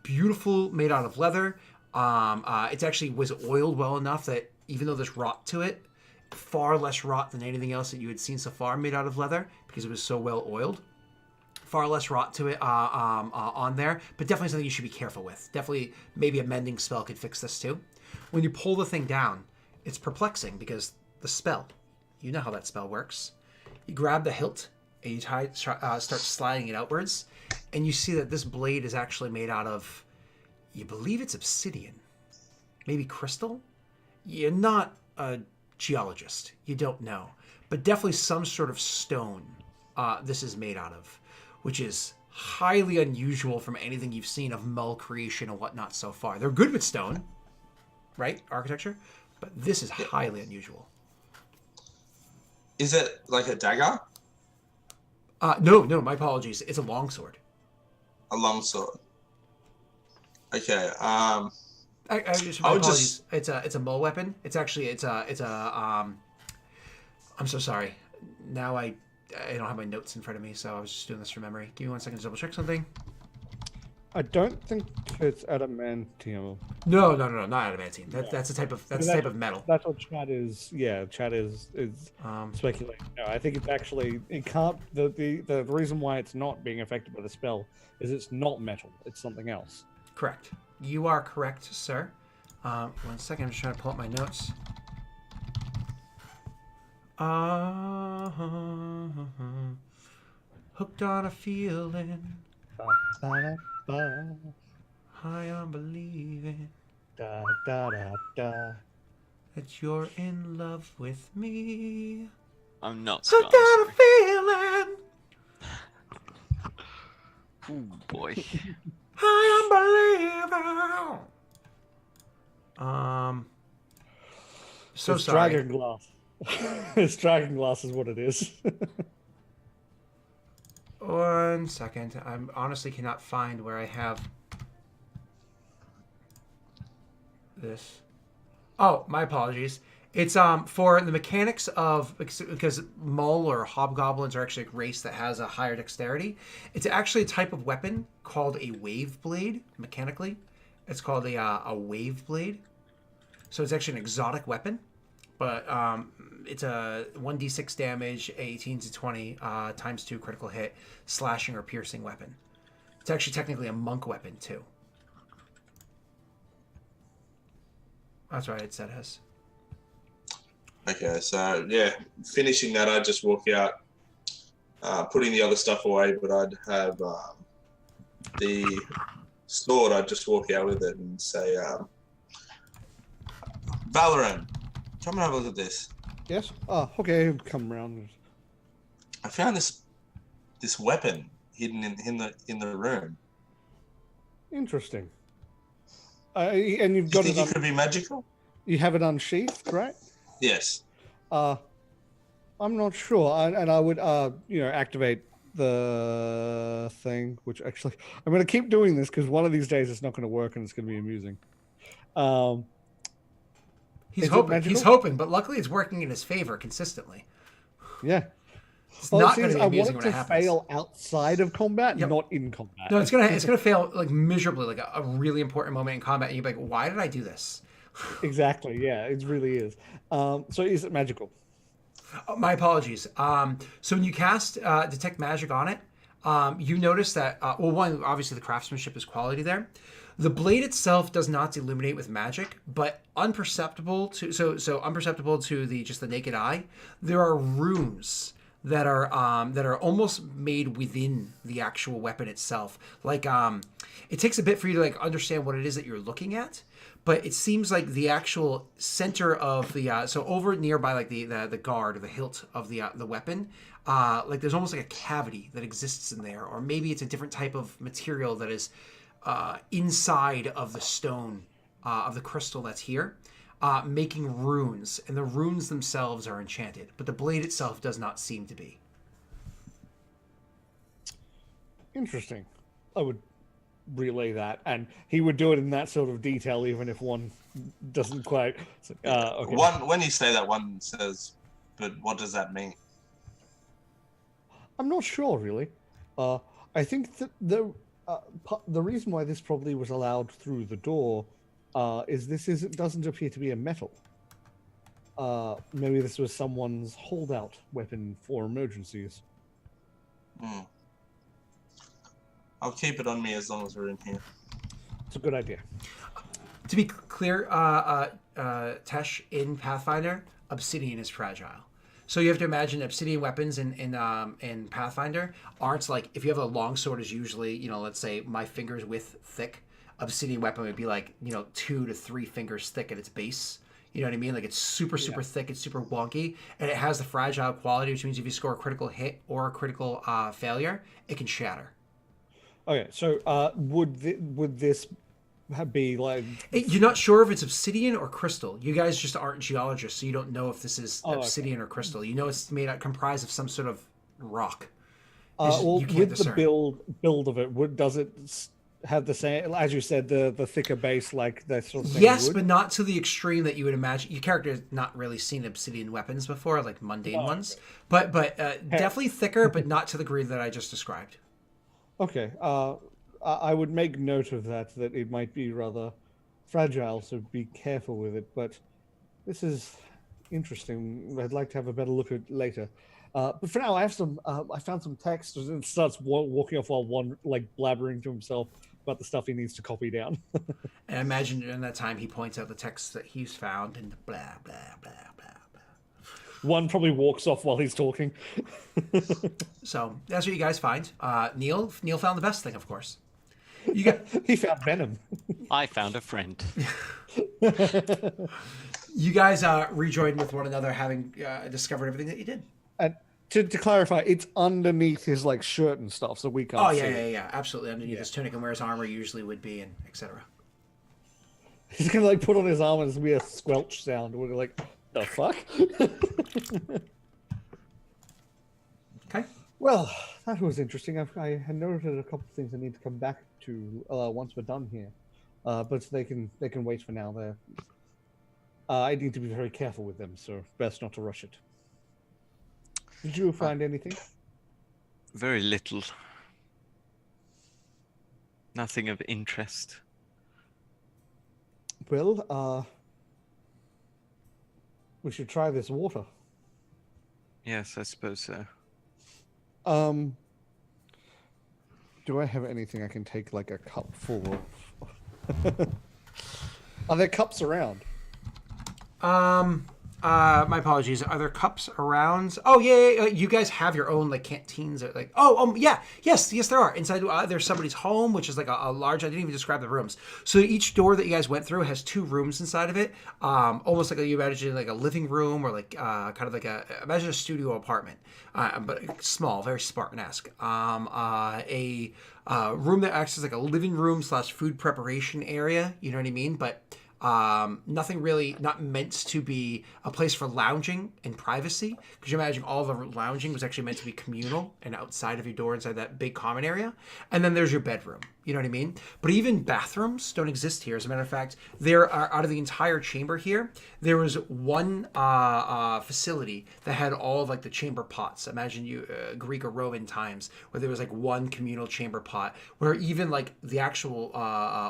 beautiful, made out of leather. It actually was oiled well enough that even though there's rot to it, far less rot than anything else that you had seen so far made out of leather, because it was so well oiled. Far less rot to it on there, but definitely something you should be careful with. Definitely, maybe a mending spell could fix this too. When you pull the thing down, it's perplexing because the spell, you know how that spell works. You grab the hilt and you start sliding it outwards, and you see that this blade is actually made out of, you believe it's obsidian, maybe crystal. You're not a geologist, you don't know, but definitely some sort of stone this is made out of, which is highly unusual from anything you've seen of Mull creation and whatnot so far. They're good with stone, right? Architecture, but this is highly unusual. Is it like a dagger? No, my apologies. It's a longsword. A longsword. Okay. My apologies. It's a Mull weapon. It's actually I'm so sorry. Now I don't have my notes in front of me, so I was just doing this from memory. Give me 1 second to double check something. I don't think it's adamantium. No, not adamantium. That's a type of metal. That's what Chad is. Yeah, Chad is speculating. No, I think it's actually it can't. The reason why it's not being affected by the spell is it's not metal. It's something else. Correct. You are correct, sir. 1 second. I'm just trying to pull up my notes. Hooked on a feeling. High on believing that you're in love with me. I'm not Hooked on a feeling. Oh boy. High on believing. So it's sorry. Dragon glass. It's dragon glass is what it is. 1 second. I honestly cannot find where I have this. Oh, my apologies. It's for the mechanics of, because Mull or hobgoblins are actually a race that has a higher dexterity. It's actually a type of weapon called a wave blade. Mechanically, it's called a wave blade. So it's actually an exotic weapon, but it's a 1d6 damage, 18 to 20 times 2 critical hit, slashing or piercing weapon. It's actually technically a monk weapon too. That's right, it said has. Okay, so yeah, finishing that, I'd just walk out, putting the other stuff away, but I'd have the sword, I'd just walk out with it and say, Valorant, come and have a look at this. Yes? Oh, okay, come around. I found this weapon hidden in the room. Interesting. And you've Do you got think it could be magical? You have it unsheathed, right? Yes. I'm not sure, and I would, activate the thing. Which actually, I'm going to keep doing this because one of these days it's not going to work and it's going to be amusing. He's hoping, but luckily it's working in his favor consistently. Yeah. It's not going to be amusing when it happens. I want it to happens. fail outside of combat, Yep. not in combat. No, it's gonna fail like miserably, like a really important moment in combat, and you're like, why did I do this? Exactly. Yeah, it really is. So is it magical? Oh, my apologies. So when you cast detect magic on it, you notice that one, obviously the craftsmanship is quality there. The blade itself does not illuminate with magic, but imperceptible to imperceptible to the naked eye. There are runes that are almost made within the actual weapon itself. Like It takes a bit for you to like understand what it is that you're looking at, but it seems like the actual center of the so over nearby like the guard or the hilt of the weapon, like there's almost like a cavity that exists in there, or maybe it's a different type of material that is inside of the stone of the crystal that's here, making runes, and the runes themselves are enchanted, but the blade itself does not seem to be. Interesting. I would relay that, and he would do it in that sort of detail, even if one doesn't quite. Okay. When you say that, one says, "But what does that mean?" I'm not sure, really. I think that the reason why this probably was allowed through the door is doesn't appear to be a metal. Maybe this was someone's holdout weapon for emergencies. I'll keep it on me as long as we're in here. It's a good idea. To be clear, Tesh, in Pathfinder, obsidian is fragile. So you have to imagine obsidian weapons in Pathfinder aren't like, if you have a long sword is usually, let's say my fingers width thick. Obsidian weapon would be like, 2 to 3 fingers thick at its base. You know what I mean? Like it's super thick, it's super wonky, and it has the fragile quality, which means if you score a critical hit or a critical failure, it can shatter. Okay, so would this be like? You're not sure if it's obsidian or crystal. You guys just aren't geologists, so you don't know if this is obsidian or crystal. You know it's comprised of some sort of rock. Well, you can't with discern. the build of it, does it have the same, as you said, the thicker base like that sort of thing? Yes, but not to the extreme that you would imagine. Your character has not really seen obsidian weapons before, like mundane ones. Okay. But definitely thicker, but not to the degree that I just described. Okay, I would make note of that it might be rather fragile, so be careful with it. But this is interesting. I'd like to have a better look at it later. But for now, I found some text, and starts walking off while one like blabbering to himself about the stuff he needs to copy down. And I imagine during that time he points out the text that he's found and blah, blah, blah, blah, blah. One probably walks off while he's talking. So that's what you guys find. Neil found the best thing, of course. He found venom. I found a friend. You guys rejoined with one another, having discovered everything that you did. And to clarify, it's underneath his like shirt and stuff, so we can't. Oh see yeah, absolutely. Underneath his tunic and where his armor usually would be, and etc. He's gonna like put on his armor and there's gonna be a squelch sound. We're like, the fuck? Okay. Well, that was interesting. I had noted a couple of things I need to come back to once we're done here, but they can wait for now. I need to be very careful with them, so best not to rush it. Did you find anything? Very little. Nothing of interest. Well, we should try this water. Yes, I suppose so. Do I have anything I can take, like a cup full of? Are there cups around? My apologies. Are there cups around? Oh yeah. You guys have your own like canteens, or like yes, there are. Inside there's somebody's home, which is like a large. I didn't even describe the rooms. So each door that you guys went through has 2 rooms inside of it. Almost like you imagine like a living room, or like kind of like imagine a studio apartment, but small, very Spartan-esque. A room that acts as like a living room / food preparation area. You know what I mean? But nothing really, not meant to be a place for lounging and privacy, because you imagine all the lounging was actually meant to be communal and outside of your door, inside that big common area. And then there's your bedroom, you know what I mean? But even bathrooms don't exist here. As a matter of fact, there are, out of the entire chamber here, there was one facility that had all of like the chamber pots. Imagine you Greek or Roman times, where there was like one communal chamber pot, where even like the actual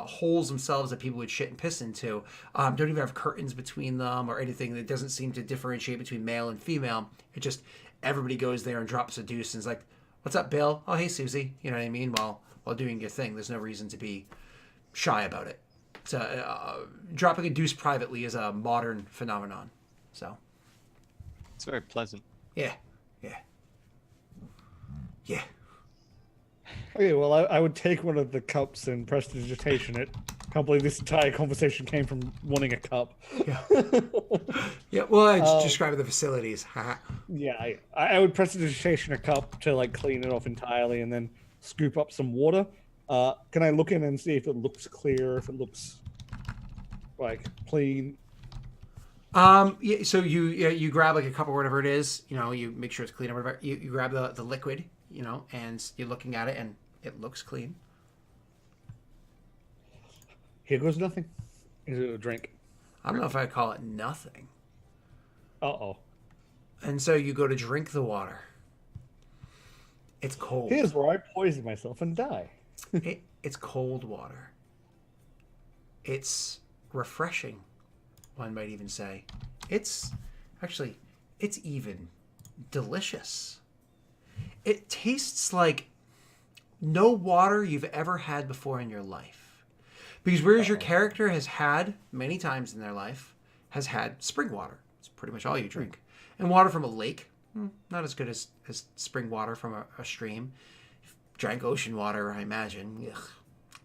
holes themselves that people would shit and piss into don't even have curtains between them or anything. That doesn't seem to differentiate between male and female. It just, everybody goes there and drops a deuce and is like, what's up, Bill? Oh, hey, Susie. You know what I mean? While doing your thing. There's no reason to be shy about it. So dropping a deuce privately is a modern phenomenon. So It's very pleasant. yeah. Okay, well, I would take one of the cups and prestidigitation it. Can't believe this entire conversation came from wanting a cup. Yeah. Yeah. Well, I just Um, describing the facilities. Haha. Yeah, I would prestidigitation a cup to like clean it off entirely and then scoop up some water. Can I look in and see if it looks clear, if it looks like clean? Yeah, so you grab like a cup or whatever it is, you make sure it's clean or whatever. You grab the liquid, and you're looking at it and it looks clean. Here goes nothing. Is it a drink? I don't know if I'd call it nothing. Uh-oh. And so you go to drink the water. It's cold. Here's where I poison myself and die. It's cold water. It's refreshing, one might even say. It's even delicious. It tastes like no water you've ever had before in your life. Because whereas your character has had, many times in their life, has had spring water. It's pretty much all you drink. And water from a lake, not as good as spring water from a stream. Drank ocean water, I imagine. Ugh.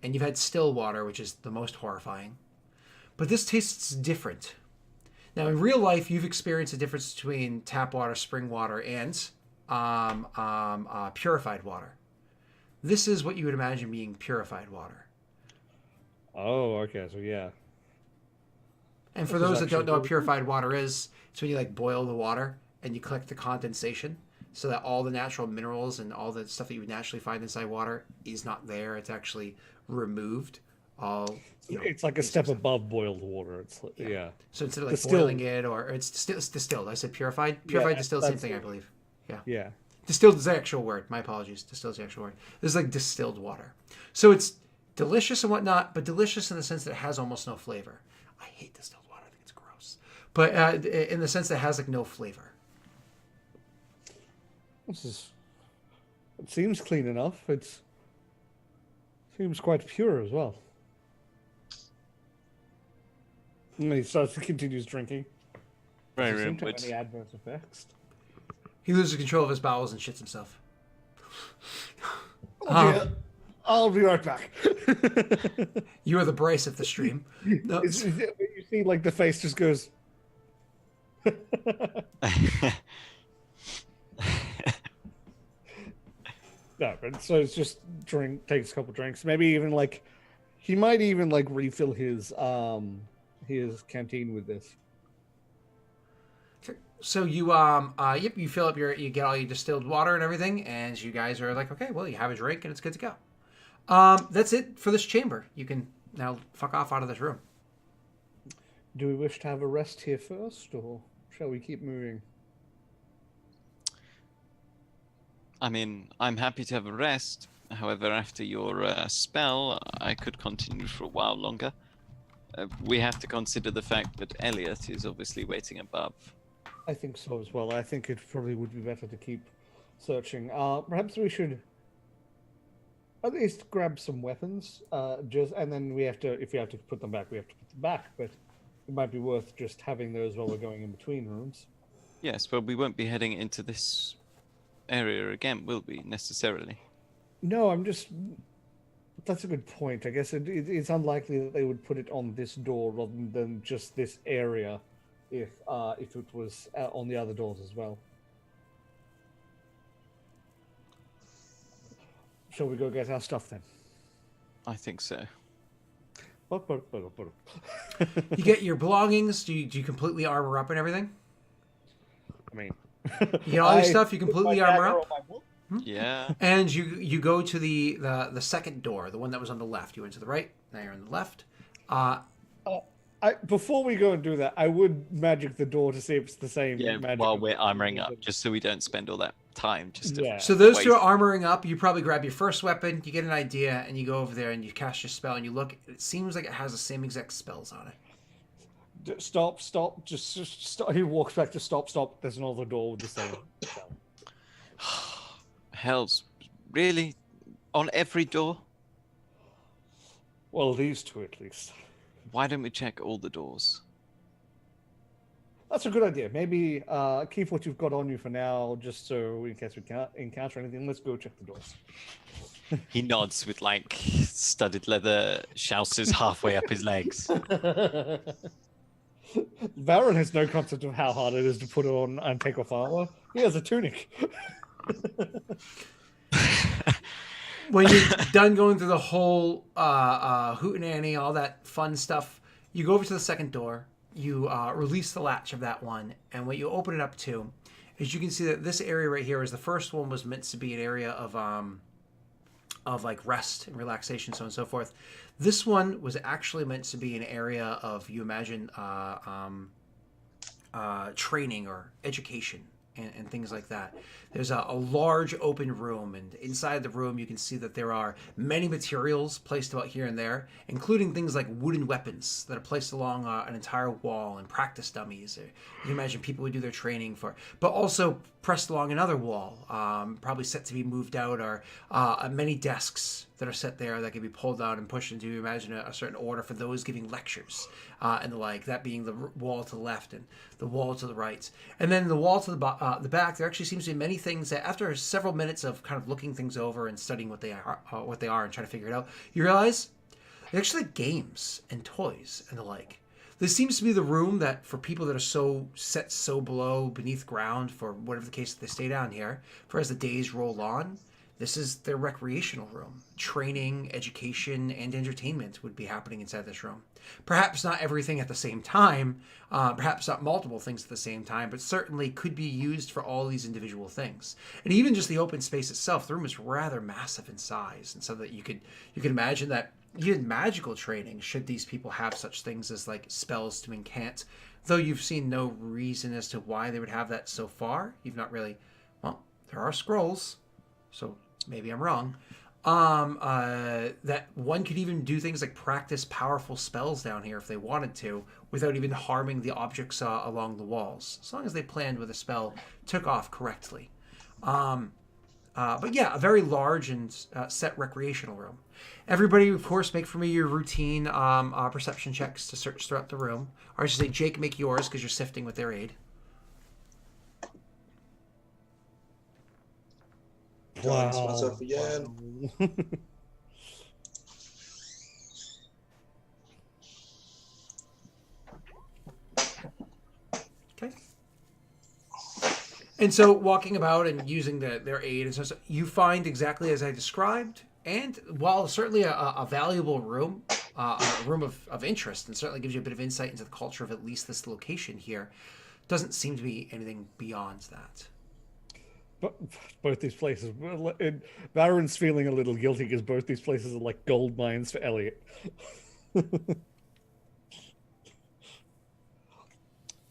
And you've had still water, which is the most horrifying. But this tastes different. Now, in real life, you've experienced the difference between tap water, spring water, and purified water. This is what you would imagine being purified water. Oh, okay, so yeah. And for those that don't know what purified water is, it's when you like boil the water and you collect the condensation so that all the natural minerals and all the stuff that you would naturally find inside water is not there. It's actually removed. It's like a step above boiled water. It's yeah. So instead of like Distilled. boiling it, or it's distilled. I said purified. Purified, distilled, same thing, I believe. Yeah. Yeah. Distilled is the actual word. My apologies. Distilled is the actual word. This is like distilled water. So it's delicious and whatnot, but delicious in the sense that it has almost no flavor. I hate distilled water. I think it's gross. But in the sense that it has like no flavor. It seems clean enough. It seems quite pure as well. And he continues drinking. Very Doesn't seem to have rude. any adverse effects. He loses control of his bowels and shits himself. Oh dear. I'll be right back. You are the Bryce of the stream. No, You see, like the face just goes. No, but so it's just takes a couple drinks. Maybe even like he might even like refill his canteen with this. so you you fill up you get all your distilled water and everything, and you guys are like, okay, well, you have a drink and it's good to go. That's it for this chamber. You can now fuck off out of this room. Do we wish to have a rest here first, or shall we keep moving? I mean, I'm happy to have a rest. However, after your spell, I could continue for a while longer. We have to consider the fact that Elliot is obviously waiting above. I think so as well. I think it probably would be better to keep searching. Perhaps we should at least grab some weapons. And then if we have to put them back, we have to put them back. But it might be worth just having those while we're going in between rooms. Yes, but we won't be heading into this area again, will we, necessarily? No, that's a good point. I guess it's unlikely that they would put it on this door rather than just this area if it was on the other doors as well. Shall we go get our stuff then? I think so. You get your belongings. Do you completely armor up and everything? I mean, You get all your stuff. You completely armor up. Yeah. And you go to the second door, the one that was on the left. You went to the right. Now you're on the left. Before we go and do that, I would magic the door to see if it's the same. Yeah, magic while we're armoring up, just so we don't spend all that time just to Yeah. So those waste. two are armoring up. You probably grab your first weapon. You get an idea, and you go over there and you cast your spell. And you look. It seems like it has the same exact spells on it. Stop! Just stop. He walks back to stop. There's another door with the same. spell. Hells, really? On every door? Well, these two at least. Why don't we check all the doors? That's a good idea. Maybe keep what you've got on you for now, just so in case we can't encounter anything. Let's go check the doors. He nods with like studded leather trousers halfway up his legs. Baron has no concept of how hard it is to put on and take off armor. He has a tunic. When you're done going through the whole hootenanny, all that fun stuff, you go over to the second door. You release the latch of that one, and what you open it up to is you can see that this area right here is the first one was meant to be an area of like rest and relaxation, so on and so forth. This one was actually meant to be an area of, you imagine, training or education and things like that. There's a large open room, and inside the room you can see that there are many materials placed about here and there, including things like wooden weapons that are placed along an entire wall, and practice dummies. You can imagine people would do their training for, but also pressed along another wall, probably set to be moved out, or many desks that are set there that can be pulled out and pushed into, imagine, a certain order for those giving lectures and the like, that being the wall to the left and the wall to the right. And then the wall to the back, there actually seems to be many things that after several minutes of kind of looking things over and studying what they are and trying to figure it out, you realize they're actually games and toys and the like. This seems to be the room that, for people that are so set so beneath ground, for whatever the case, that they stay down here, for as the days roll on, this is their recreational room. Training, education, and entertainment would be happening inside this room. Perhaps not everything at the same time, perhaps not multiple things at the same time, but certainly could be used for all these individual things. And even just the open space itself, the room is rather massive in size, and so that you could imagine that even magical training, should these people have such things as like spells to incant, though you've seen no reason as to why they would have that so far. You've not really, well, there are scrolls, so maybe I'm wrong, that one could even do things like practice powerful spells down here if they wanted to, without even harming the objects along the walls, as long as they planned with a spell took off correctly. But yeah, a very large and set recreational room. Everybody, of course, make for me your routine perception checks to search throughout the room. Or I should say, Jake, make yours because you're sifting with their aid. Wow. Myself again. Wow. Okay. And so, walking about and using their aid, and so you find exactly as I described. And while certainly a valuable room, a room of interest, and certainly gives you a bit of insight into the culture of at least this location here, doesn't seem to be anything beyond that. But both these places, Baron's feeling a little guilty because both these places are like gold mines for Elliot.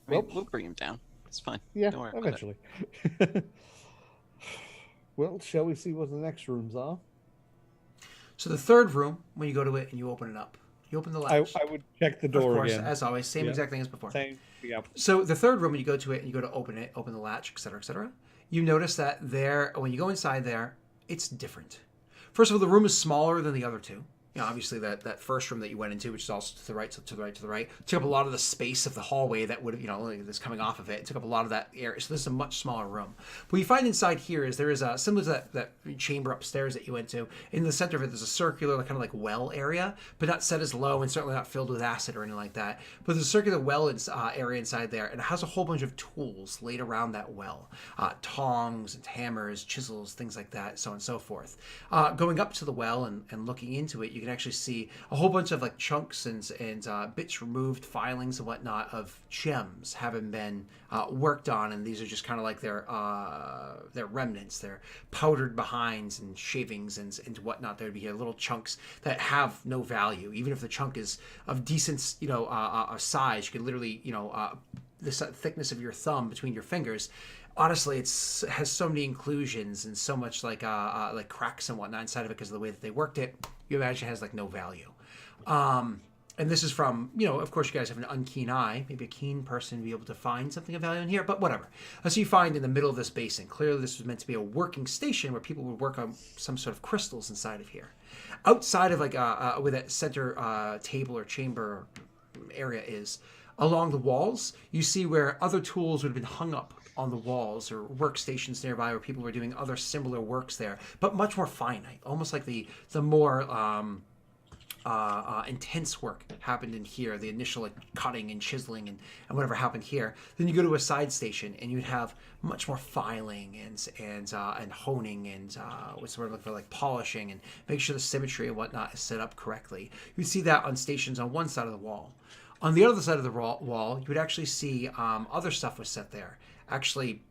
We'll bring him down. It's fine. Yeah, Don't worry about eventually. Well, shall we see what the next rooms are? So the third room, when you go to it and you open it up, you open the latch. I would check the door of course, again. as always, same Yeah. exact thing as before. Same. Yeah. So the third room, when you go to it and you go to open it, open the latch, etc., you notice that there, when you go inside there, it's different. First of all, the room is smaller than the other two. You know, obviously that first room that you went into, which is also to the right, took up a lot of the space of the hallway that would have, that's coming off of it. It took up a lot of that area. So this is a much smaller room. What you find inside here is there is a, similar to that chamber upstairs that you went to, in the center of it, there's a circular kind of like well area, but not set as low and certainly not filled with acid or anything like that. But there's a circular well area inside there, and it has a whole bunch of tools laid around that well. Tongs and hammers, chisels, things like that, so on and so forth. Going up to the well and looking into it, you can actually see a whole bunch of like chunks and bits removed, filings and whatnot of gems having been worked on, and these are just kind of like their remnants, their powdered behinds and shavings and whatnot. There would be little chunks that have no value, even if the chunk is of decent size. You could literally the thickness of your thumb between your fingers. Honestly, has so many inclusions and so much like cracks and whatnot inside of it because of the way that they worked it. You imagine it has like no value. And this is from, of course you guys have an unkeen eye, maybe a keen person to be able to find something of value in here, but whatever. So you find in the middle of this basin, clearly this was meant to be a working station where people would work on some sort of crystals inside of here. Outside of like where that center table or chamber area is, along the walls, you see where other tools would have been hung up on the walls or workstations nearby where people were doing other similar works there, but much more finite, almost like the more intense work happened in here, the initial like cutting and chiseling and whatever happened here. Then you go to a side station and you'd have much more filing and honing and what's the word I'm looking for, like polishing and make sure the symmetry and whatnot is set up correctly. You'd see that on stations on one side of the wall. On the other side of the wall, you would actually see other stuff was set there. Actually,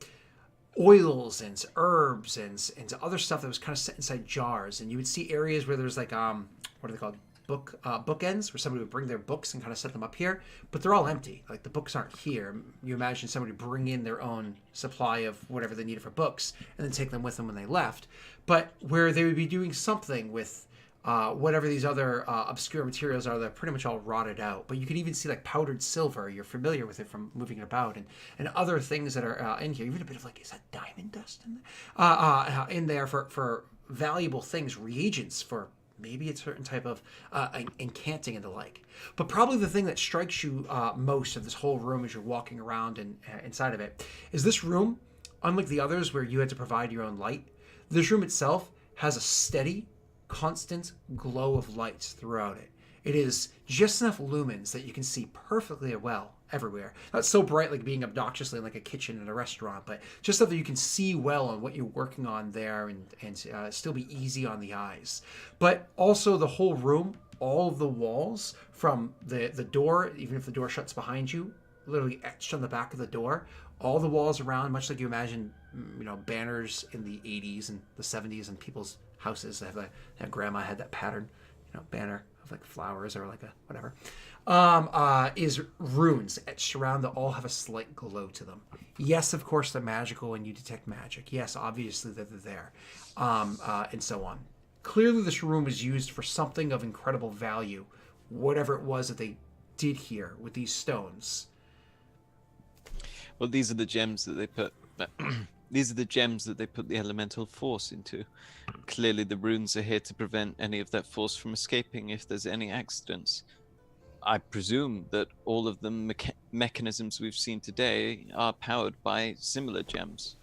oils and herbs and other stuff that was kind of set inside jars. And you would see areas where there's like what are they called? Bookends, where somebody would bring their books and kind of set them up here, but they're all empty. Like the books aren't here. You imagine somebody bring in their own supply of whatever they needed for books and then take them with them when they left. But where they would be doing something with whatever these other obscure materials are, they're pretty much all rotted out. But you could even see like powdered silver. You're familiar with it from moving it about, and other things that are in here. Even a bit of like, is that diamond dust in there for valuable things, reagents for maybe a certain type of incanting and the like. But probably the thing that strikes you most of this whole room as you're walking around and inside of it is this room, unlike the others where you had to provide your own light, this room itself has a steady, constant glow of lights throughout it. It is just enough lumens that you can see perfectly well everywhere. Not so bright like being obnoxiously in like a kitchen in a restaurant, but just so that you can see well on what you're working on there and still be easy on the eyes. But also the whole room, all of the walls from the door, even if the door shuts behind you, literally etched on the back of the door, all the walls around, much like you imagine, banners in the 80s and the 70s and people's houses. That grandma had that pattern, banner of like flowers or like a whatever, is runes etched around that all have a slight glow to them. Yes, of course they're magical and you detect magic. Yes, obviously they're there, and so on. Clearly this room was used for something of incredible value, whatever it was that they did here with these stones. Well, these are the gems that they put. These are the gems that they put the elemental force into. Clearly, the runes are here to prevent any of that force from escaping if there's any accidents. I presume that all of the mechanisms we've seen today are powered by similar gems.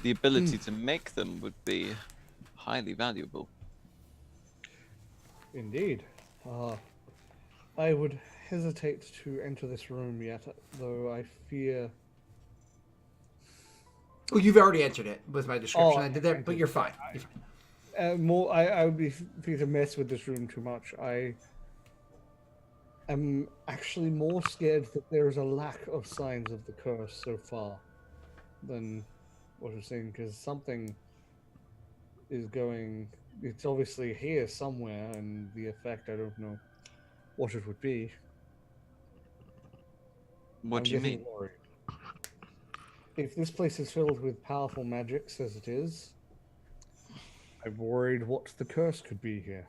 The ability to make them would be highly valuable. Indeed. I would hesitate to enter this room yet, though I fear... Well, you've already entered it with my description. I did that, but you're fine. I would be free to mess with this room too much. I am actually more scared that there is a lack of signs of the curse so far than what you're saying, because something is going... It's obviously here somewhere, and the effect, I don't know what it would be. What do you mean? Worried. If this place is filled with powerful magics as it is, I'm worried what the curse could be here.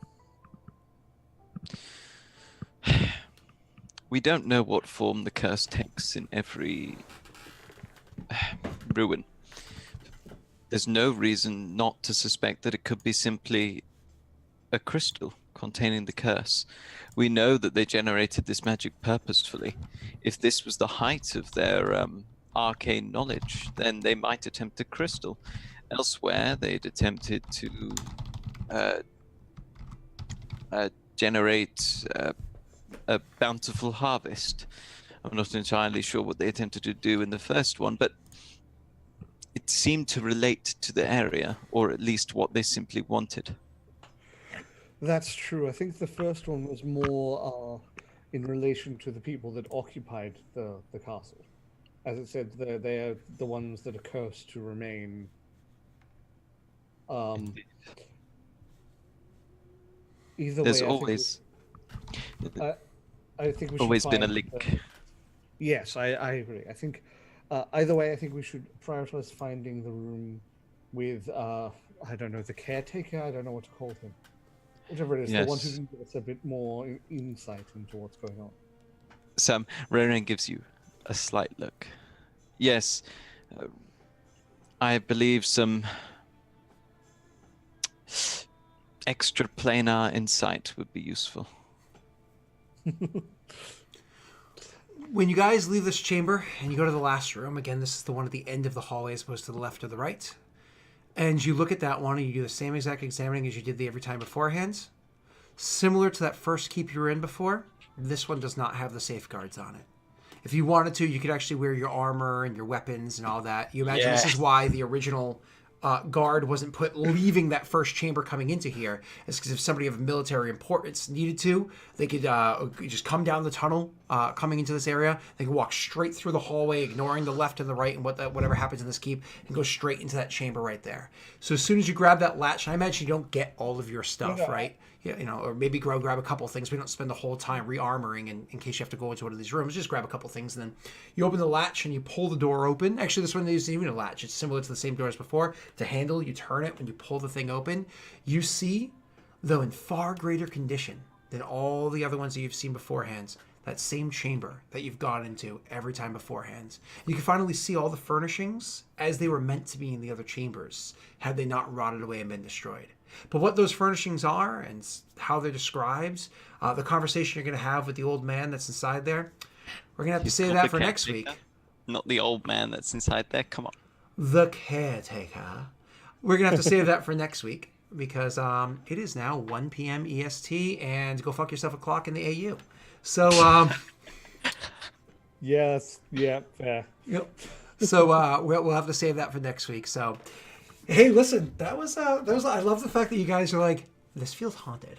We don't know what form the curse takes in every ruin. There's no reason not to suspect that it could be simply a crystal containing the curse. We know that they generated this magic purposefully. If this was the height of their arcane knowledge, then they might attempt a crystal. Elsewhere, they'd attempted to generate a bountiful harvest. I'm not entirely sure what they attempted to do in the first one, but it seemed to relate to the area, or at least what they simply wanted. That's true. I think the first one was more in relation to the people that occupied the castle. As it said, they are the ones that are cursed to remain. Either There's way, always I think we should always been a find link. Yes, I agree. I think either way, I think we should prioritize finding the room with I don't know, the caretaker. I don't know what to call him. Whatever it is, the one who can give us a bit more insight into what's going on. Sam, Ronan gives you a slight look. Yes, I believe some extra planar insight would be useful. when you guys leave this chamber and you go to the last room, again, this is the one at the end of the hallway as opposed to the left or the right, and you look at that one and you do the same exact examining as you did the every time beforehand, similar to that first keep you were in before, this one does not have the safeguards on it. If you wanted to, you could actually wear your armor and your weapons and all that. You imagine this is why the original guard wasn't put leaving that first chamber coming into here. It's because if somebody of military importance needed to, they could just come down the tunnel coming into this area. They could walk straight through the hallway, ignoring the left and the right and whatever happens in this keep, and go straight into that chamber right there. So as soon as you grab that latch, and I imagine you don't get all of your stuff, right? Yeah, or maybe grab a couple things. We don't spend the whole time re-armoring in case you have to go into one of these rooms. Just grab a couple things, and then you open the latch and you pull the door open. Actually, this one isn't even a latch. It's similar to the same door as before. The handle, you turn it when you pull the thing open. You see, though in far greater condition than all the other ones that you've seen beforehand, that same chamber that you've gone into every time beforehand. You can finally see all the furnishings as they were meant to be in the other chambers, had they not rotted away and been destroyed. But what those furnishings are and how they're described, the conversation you're going to have with the old man that's inside there, we're going to have to save that for next week. Not the old man that's inside there. Come on. The caretaker. We're going to have to save that for next week because it is now 1 p.m. EST and go fuck yourself a clock in the AU. So, yes, yeah, fair. Yep. So we'll have to save that for next week. So, hey, listen, that was I love the fact that you guys are like, this feels haunted.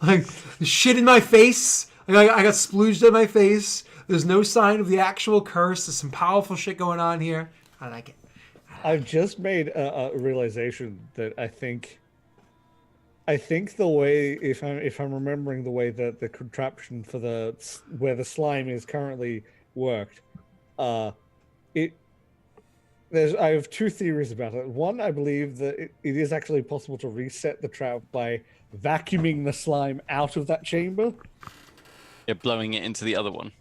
Like shit in my face. Like, I got splooged in my face. There's no sign of the actual curse. There's some powerful shit going on here. I like it. I've just made a realization that I think the way, if I'm remembering the way that the contraption for where the slime is currently worked, I have two theories about it. One, I believe that it is actually possible to reset the trap by vacuuming the slime out of that chamber. Yeah, blowing it into the other one.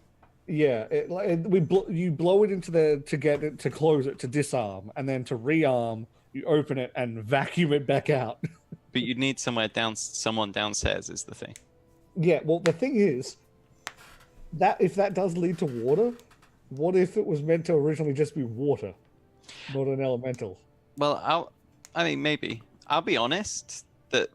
Yeah, you blow it into to get it to close it to disarm, and then to rearm, you open it and vacuum it back out. But you'd need someone downstairs is the thing. Yeah, well, the thing is that if that does lead to water, what if it was meant to originally just be water, not an elemental? Well, I mean, maybe. I'll be honest that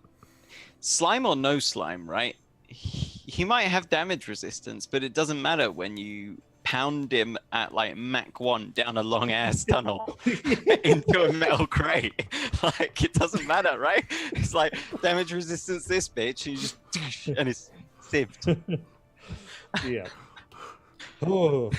slime or no slime, right? He might have damage resistance, but it doesn't matter when you pound him at like Mach 1 down a long ass tunnel into a metal crate. Like, it doesn't matter, right? It's like damage resistance this bitch, and you just and it's sieved. Yeah. Oh.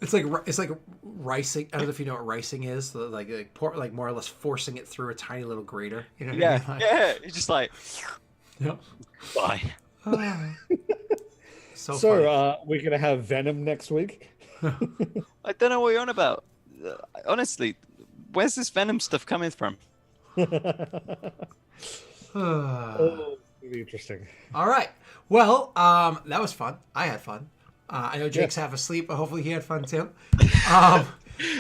It's like ricing. I don't know if you know what ricing is. Like more or less forcing it through a tiny little grater. You know what I mean? Like, yeah. It's just like, yep. Bye. So we're gonna have Venom next week. I don't know what you're on about. Honestly, where's this Venom stuff coming from? Oh, really interesting. All right. Well, that was fun. I had fun. I know Jake's half asleep, but hopefully he had fun too.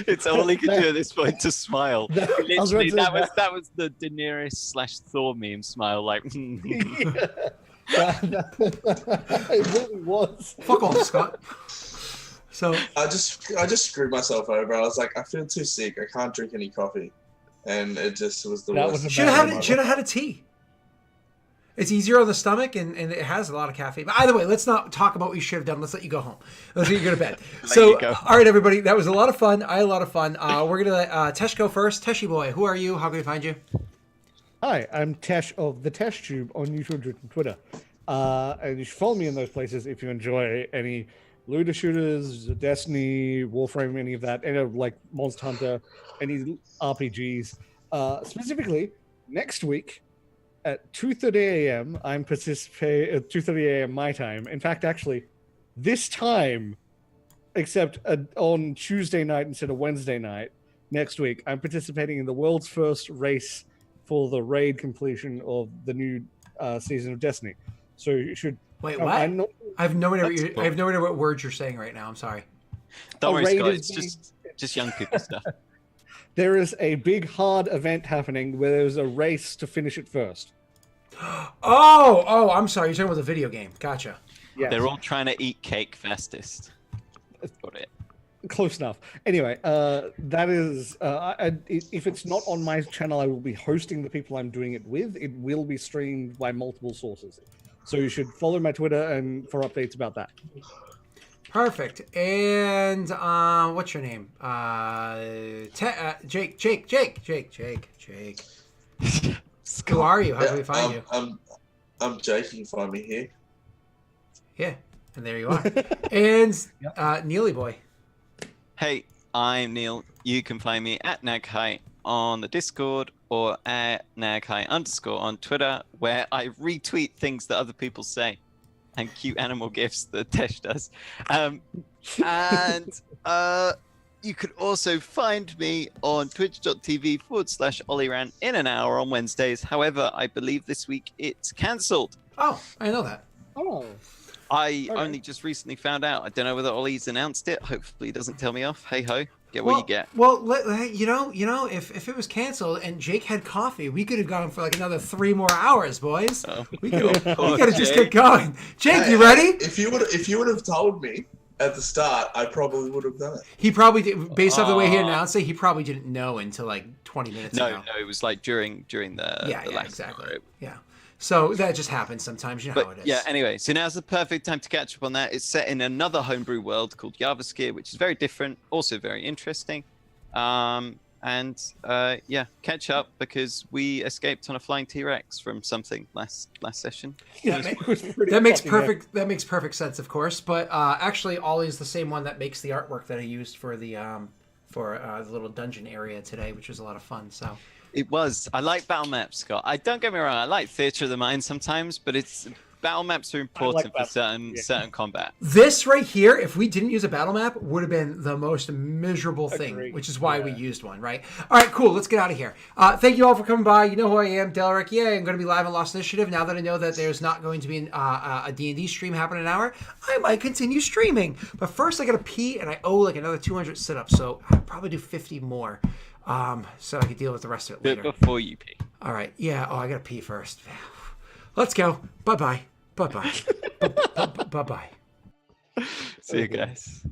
It's all he could do at this point to smile. Literally, that was the Daenerys/Thor meme smile. Like, It really was. Fuck off, Scott. So I just screwed myself over. I was like, I feel too sick. I can't drink any coffee, and it just was the worst. Should have had a tea. It's easier on the stomach, and it has a lot of caffeine. But either way, let's not talk about what you should have done. Let's let you go home. Let's let you go to bed. So, all right, everybody, that was a lot of fun. I had a lot of fun. We're going to let Tesh go first. Teshy boy, who are you? How can we find you? Hi, I'm Tesh of the Tesh Tube on YouTube and Twitter. And you should follow me in those places if you enjoy any looter shooters, Destiny, Warframe, any of that, any of like Monster Hunter, any RPGs. Specifically, next week at 2:30 a.m. I'm participating at 2:30 a.m. my time. In fact, actually, this time, except on Tuesday night instead of Wednesday night next week, I'm participating in the world's first race for the raid completion of the new season of Destiny. So you should wait. What? I have no idea what words you're saying right now. I'm sorry. Don't worry, Scott. It's just young people stuff. There is a big hard event happening where there's a race to finish it first. Oh, I'm sorry. You're talking about the video game. Gotcha. Yes. They're all trying to eat cake fastest. Got it. Close enough. Anyway, that is. If it's not on my channel, I will be hosting the people I'm doing it with. It will be streamed by multiple sources, so you should follow my Twitter and for updates about that. Perfect. And what's your name? Jake. Who are you? How do we find you? I'm Jake. You can find me here. Yeah, and there you are. And Neely boy. Hey, I'm Neil. You can find me at Naghai on the Discord or at Naghai_ on Twitter, where I retweet things that other people say and cute animal gifs that Tesh does. You could also find me on twitch.tv/OllyRan in an hour on Wednesdays. However, I believe this week it's cancelled. Oh, I know that. Oh. I only just recently found out. I don't know whether Ollie's announced it. Hopefully he doesn't tell me off. Hey ho, get what you get. Well, you know, if it was canceled and Jake had coffee, we could have gone for like another 3 more hours, boys. Oh. We could have just kept going. Jake, you ready? If you would have told me at the start, I probably would have done it. He probably did, based off the way he announced it. He probably didn't know until like 20 minutes ago. No, it was like during the last exactly. hour. Yeah. So that just happens sometimes. You know how it is. Yeah, anyway, so now's the perfect time to catch up on that. It's set in another homebrew world called Yavaskir, which is very different, also very interesting. Catch up because we escaped on a flying T-Rex from something last session. Yeah, that makes perfect sense, of course. But actually, Ollie's the same one that makes the artwork that I used for the little dungeon area today, which was a lot of fun. So. It was. I like battle maps, Scott. Don't get me wrong. I like Theatre of the Mind sometimes, but battle maps are important for certain combat. This right here, if we didn't use a battle map, would have been the most miserable thing, which is why we used one, right? All right, cool. Let's get out of here. Thank you all for coming by. You know who I am, Daelric. Yeah, I'm going to be live on Lost Initiative. Now that I know that there's not going to be a D&D stream happening in an hour, I might continue streaming. But first, I got to pee, and I owe like another 200 sit-ups, so I'll probably do 50 more. So I can deal with the rest of it later. Before you pee. All right. Yeah. Oh, I got to pee first. Let's go. Bye-bye. Bye-bye. Bye-bye. See you guys.